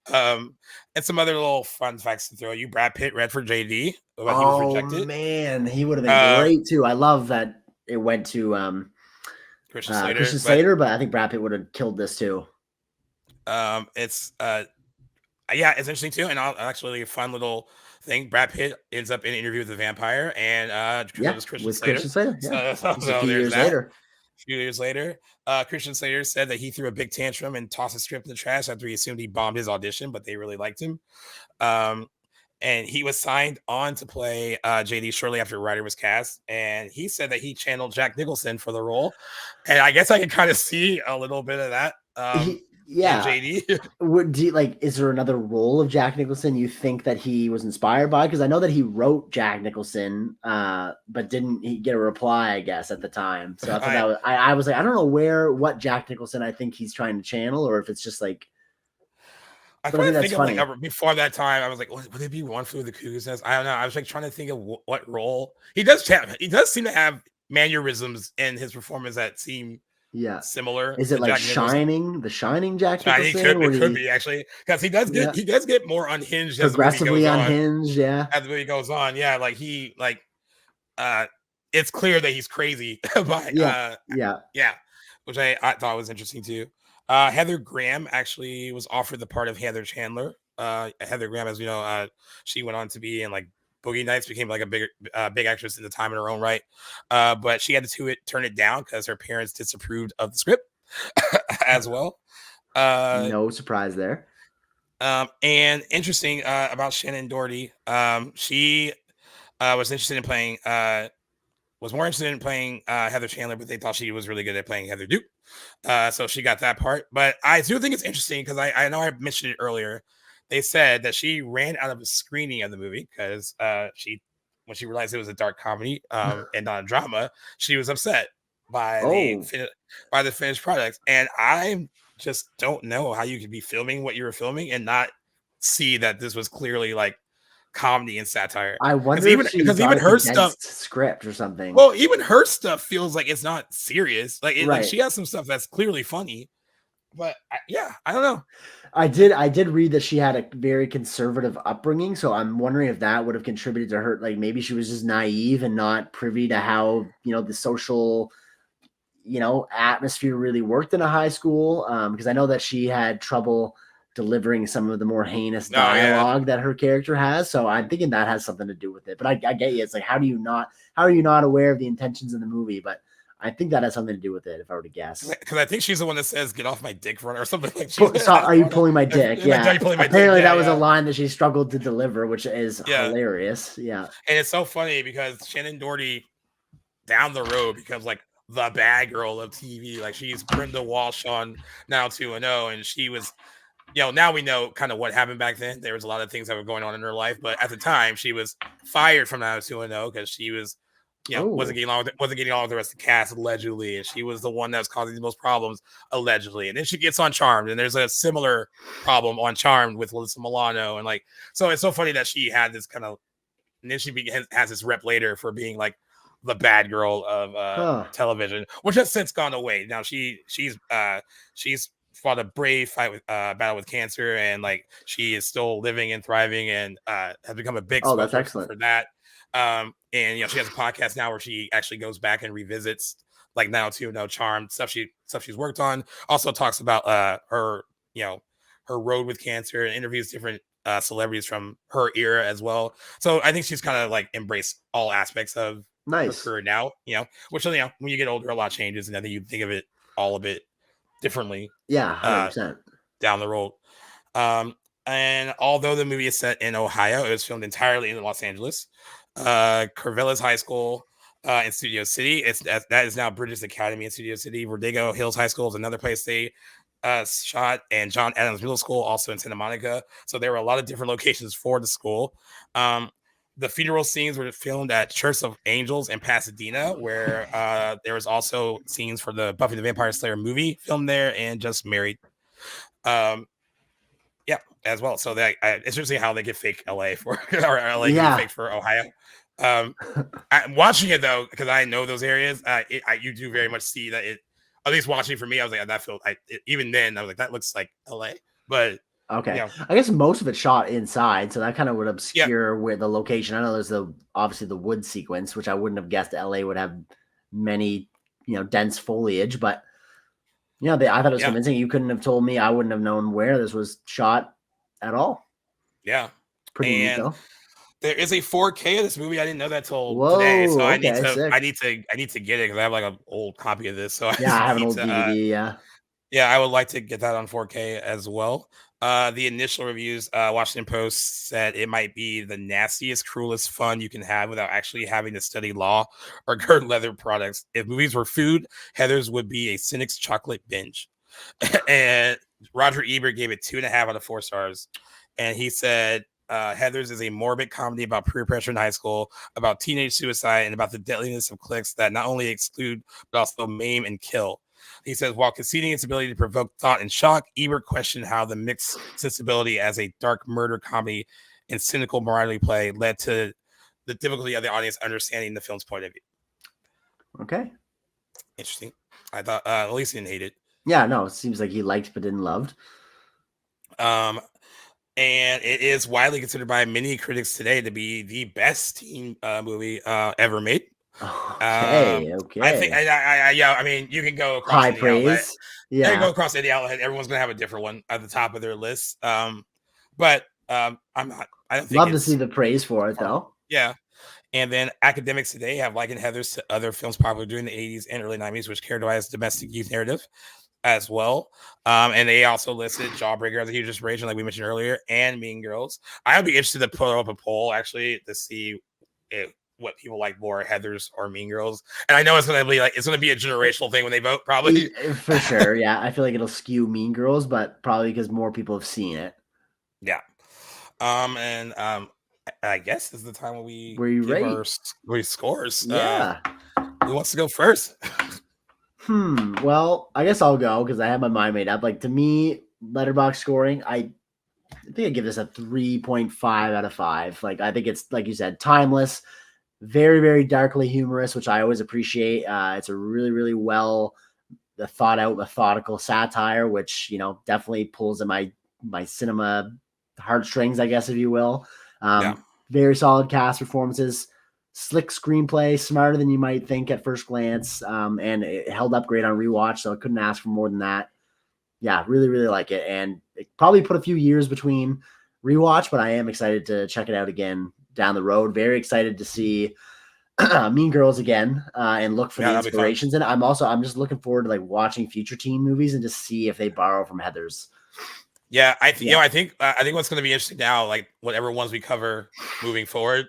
S1: And some other little fun facts to throw you. Brad Pitt read for JD, but he was
S2: Oh
S1: rejected.
S2: man, he would have been great too. I love that it went to
S1: Christian Slater.
S2: Christian Slater, but I think Brad Pitt would have killed this too.
S1: It's interesting too, and actually a fun little thing. Brad Pitt ends up in an interview with the vampire, and it was Christian Slater.
S2: Christian Slater. Yeah.
S1: So
S2: a few years later.
S1: A few years later, Christian Slater said that he threw a big tantrum and tossed a script in the trash after he assumed he bombed his audition, but they really liked him. And he was signed on to play JD shortly after Ryder was cast, and he said that he channeled Jack Nicholson for the role, and I guess I can kind of see a little bit of that. JD.
S2: Is there another role of Jack Nicholson you think that he was inspired by? Because I know that he wrote Jack Nicholson, but didn't he get a reply, I guess, at the time. So I thought I was like, I don't know what Jack Nicholson I think he's trying to channel, or if it's just like.
S1: I think of like before that time, I was like, would it be One Flew Over the Cuckoo's Nest? I don't know. I was like trying to think of what role he does. He does seem to have mannerisms in his performance that seem similar.
S2: Is it like Shining? The Shining Jack Nicholson?
S1: It could be actually, because he does get more unhinged,
S2: progressively unhinged.
S1: As the movie goes on, it's clear that he's crazy. Which I thought was interesting too. Heather Graham actually was offered the part of Heather Chandler. Heather Graham, as we know, she went on to be in like Boogie Nights, became like a big actress in the time in her own right. But she had to turn it down because her parents disapproved of the script as well.
S2: No surprise there.
S1: And interesting about Shannen Doherty, she was interested in playing. Was more interested in playing Heather Chandler, but they thought she was really good at playing Heather Duke. So she got that part. But I do think it's interesting because I know I mentioned it earlier. They said that she ran out of a screening of the movie because when she realized it was a dark comedy and not a drama, she was upset by the finished product. And I just don't know how you could be filming what you were filming and not see that this was clearly like comedy and satire.
S2: I wonder because even her stuff script or something.
S1: Well, even her stuff feels like it's not serious. Like she has some stuff that's clearly funny, but I don't know.
S2: I did read that she had a very conservative upbringing, so I'm wondering if that would have contributed to her. Like maybe she was just naive and not privy to how the social atmosphere really worked in a high school. Because I know that she had trouble delivering some of the more heinous dialogue that her character has. So I'm thinking that has something to do with it. But I get you. It's like, how are you not aware of the intentions in the movie? But I think that has something to do with it, if I were to guess.
S1: Because I think she's the one that says, "Get off my dick, runner," or something like.
S2: Are you pulling my dick? Yeah. Apparently that was a line that she struggled to deliver, which is hilarious. Yeah.
S1: And it's so funny because Shannen Doherty down the road becomes like the bad girl of TV. Like she's Brenda Walsh on Now 2-0, and she was. Now we know kind of what happened back then. There was a lot of things that were going on in her life, but at the time she was fired from Now 2-0 because she was, wasn't getting along with the rest of the cast allegedly, and she was the one that was causing the most problems allegedly. And then she gets on Charmed, and there's a similar problem on Charmed with Alyssa Milano, and like so it's so funny that she had this kind of, and then she has this rep later for being like the bad girl of television, which has since gone away. Now she's fought a brave fight with battle with cancer, and like she is still living and thriving and has become a big spokesperson for that. And she has a podcast now where she actually goes back and revisits like Now 2-0 Charmed stuff she's worked on. Also talks about her her road with cancer and interviews different celebrities from her era as well. So I think she's kind of like embraced all aspects of her career now. Which when you get older, a lot changes, and I think you think of it all a bit differently.
S2: 100%.
S1: Down the road. And although the movie is set in Ohio, it was filmed entirely in Los Angeles. Corvallis High School in Studio City. That is now British Academy in Studio City. Rodrigo Hills High School is another place they shot, and John Adams Middle School also in Santa Monica. So there were a lot of different locations for the school. the funeral scenes were filmed at Church of Angels in Pasadena, where there was also scenes for the Buffy the Vampire Slayer movie filmed there, and Just Married. Yeah, as well. So that it's interesting how they get fake LA for or LA can be
S2: Yeah.
S1: fake for Ohio. I'm watching it though because I know those areas. You do very much see that it. At least watching for me, I was like, that feels. Even then, I was like, that looks like LA. But
S2: Okay.
S1: you know,
S2: I guess most of it shot inside, so that kind of would
S1: yeah,
S2: obscure where the location. I know there's obviously the wood sequence, which I wouldn't have guessed LA would have many, dense foliage, but I thought it was
S1: yeah,
S2: convincing. You couldn't have told me. I wouldn't have known where this was shot at all.
S1: yeah.
S2: Pretty neat
S1: And
S2: though.
S1: there is a 4K of this movie. I didn't know that till today, so
S2: Whoa. Okay. Sick.
S1: I need to get it because I have like an old copy of this. So I
S2: Yeah, I have an
S1: need
S2: old
S1: to
S2: DVD. Yeah.
S1: yeah, I would like to get that on 4K as well. The initial reviews, Washington Post said it might be the nastiest, cruelest fun you can have without actually having to study law or guard leather products. If movies were food, Heather's would be a cynic's chocolate binge. And Roger Ebert gave it 2.5 out of 4 stars. And he said, Heather's is a morbid comedy about peer pressure in high school, about teenage suicide, and about the deadliness of cliques that not only exclude, but also maim and kill. He says, while conceding its ability to provoke thought and shock, Ebert questioned how the mixed sensibility as a dark murder comedy and cynical morality play led to the difficulty of the audience understanding the film's point of view.
S2: Okay.
S1: Interesting. I thought at least he didn't hate it.
S2: Yeah, no, it seems like he liked but didn't loved.
S1: And it is widely considered by many critics today to be the best teen movie ever made.
S2: Okay.
S1: I think,
S2: Okay.
S1: yeah, I mean, you can go across
S2: High
S1: any outlet.
S2: praise.
S1: You can
S2: Yeah.
S1: go across any outlet. Everyone's gonna have a different one at the top of their list. But I'm not. I don't think
S2: Love to see
S1: it's
S2: the praise for it though.
S1: yeah. And then academics today have likened Heather's to other films popular during the 80s and early 90s, which characterized domestic youth narrative as well. And they also listed Jawbreaker as a huge inspiration, like we mentioned earlier, and Mean Girls. I would be interested to put up a poll actually to see what people like more, Heather's or Mean Girls. And I know it's gonna be a generational thing when they vote, probably.
S2: For sure. Yeah, I feel like it'll skew Mean Girls, but probably because more people have seen it.
S1: Yeah. And I guess this is the time when we
S2: Were you
S1: give
S2: ready?
S1: our scores.
S2: Yeah.
S1: Who wants to go first?
S2: Well, I guess I'll go because I have my mind made up. Like, to me, letterbox scoring, I think I give this a 3.5 out of 5. Like, I think it's, like you said, timeless, very, very darkly humorous, which I always appreciate. It's a really, really well thought out, methodical satire, which, definitely pulls at my cinema heartstrings, I guess, if you will.
S1: Yeah.
S2: Very solid cast performances, slick screenplay, smarter than you might think at first glance, and it held up great on rewatch, so I couldn't ask for more than that. Yeah, really, really like it, and it probably put a few years between rewatch, but I am excited to check it out again down the road. Very excited to see Mean Girls again and look for the inspirations. And I'm just looking forward to like watching future teen movies and just see if they borrow from Heather's.
S1: Yeah, I think what's going to be interesting now, like whatever ones we cover moving forward,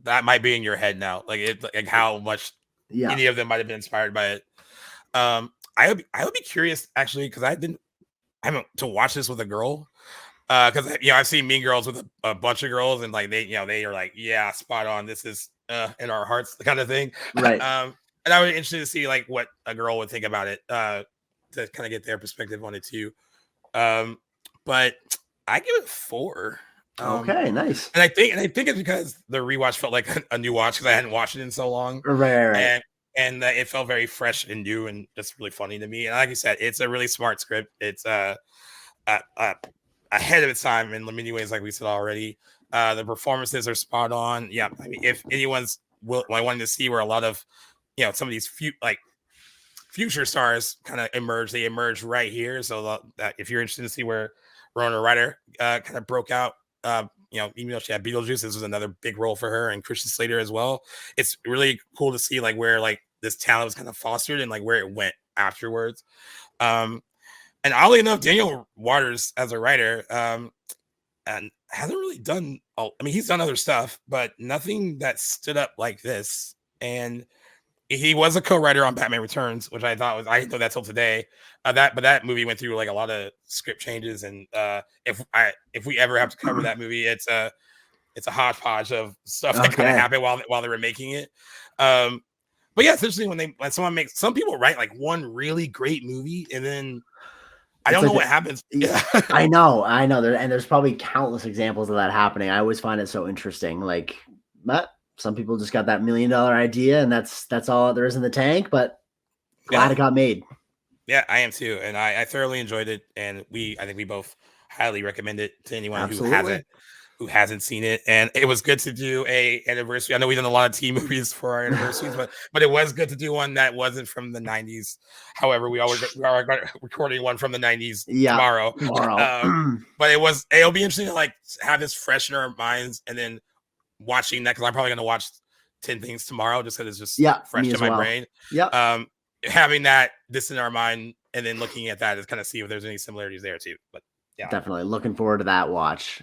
S1: that might be in your head now, like how much any of them might have been inspired by it. I would be curious actually because I haven't to watch this with a girl because I've seen Mean Girls with a bunch of girls and like they are like, yeah, spot on, this is in our hearts, the kind of thing,
S2: right?
S1: And I would be interested to see like what a girl would think about it to kind of get their perspective on it too. But I give it 4.
S2: Okay, nice.
S1: And I think it's because the rewatch felt like a new watch because I hadn't watched it in so long.
S2: Right.
S1: And it felt very fresh and new and just really funny to me. And like you said, it's a really smart script. It's ahead of its time in many ways, like we said already. The performances are spot on. Yeah, I mean, if anyone's wanting to see where a lot of some of these future stars kind of emerge, they emerge right here. So that if you're interested to see where Winona Ryder kind of broke out, even though she had Beetlejuice, this was another big role for her, and Christian Slater as well. It's really cool to see like where like this talent was kind of fostered and like where it went afterwards. And oddly enough, Daniel Waters as a writer and hasn't really done. I mean, he's done other stuff, but nothing that stood up like this. And he was a co-writer on Batman Returns, which I thought I didn't know that till today. But that movie went through like a lot of script changes, and if we ever have to cover that movie, it's it's a hodgepodge of stuff that kind of
S2: Okay.
S1: happened while they were making it. But yeah, it's interesting when someone makes, some people write like one really great movie and then I
S2: It's
S1: don't know
S2: like
S1: what happens.
S2: I know. And there's probably countless examples of that happening. I always find it so interesting. Like, but some people just got that $1 million idea, and that's all there is in the tank. But glad
S1: Yeah,
S2: it got made.
S1: yeah, I am too, and I thoroughly enjoyed it, and I think we both highly recommend it to anyone
S2: Absolutely.
S1: who hasn't seen it. And it was good to do a anniversary. I know we've done a lot of teen movies for our anniversaries, but it was good to do one that wasn't from the 90s. However, we are recording one from the 90s
S2: Yeah.
S1: tomorrow.
S2: Tomorrow.
S1: But it'll be interesting to like have this fresh in our minds, and then watching that, because I'm probably going to watch 10 Things tomorrow just because it's just
S2: Yeah,
S1: fresh
S2: me
S1: in
S2: as
S1: my
S2: well.
S1: brain.
S2: Yep.
S1: Having this in our mind and then looking at that is kind of see if there's any similarities there too. But yeah,
S2: Definitely looking forward to that watch.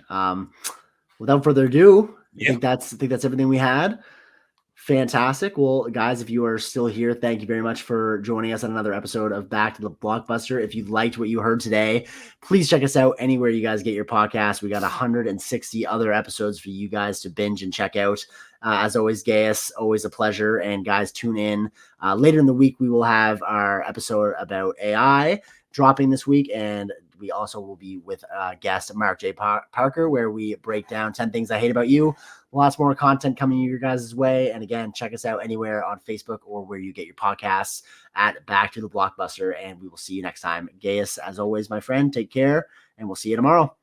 S2: Without further ado, I
S1: yeah,
S2: think that's everything we had. Fantastic. Well, guys, if you are still here, thank you very much for joining us on another episode of Back to the Blockbuster. If you liked what you heard today, please check us out anywhere you guys get your podcast. We got 160 other episodes for you guys to binge and check out. As always, Gaius, always a pleasure. And guys, tune in. Later in the week, we will have our episode about AI dropping this week. And we also will be with guest Mark J. Parker, where we break down 10 Things I Hate About You. Lots more content coming your guys' way. And again, check us out anywhere on Facebook or where you get your podcasts at Back to the Blockbuster. And we will see you next time. Gaius, as always, my friend, take care, and we'll see you tomorrow.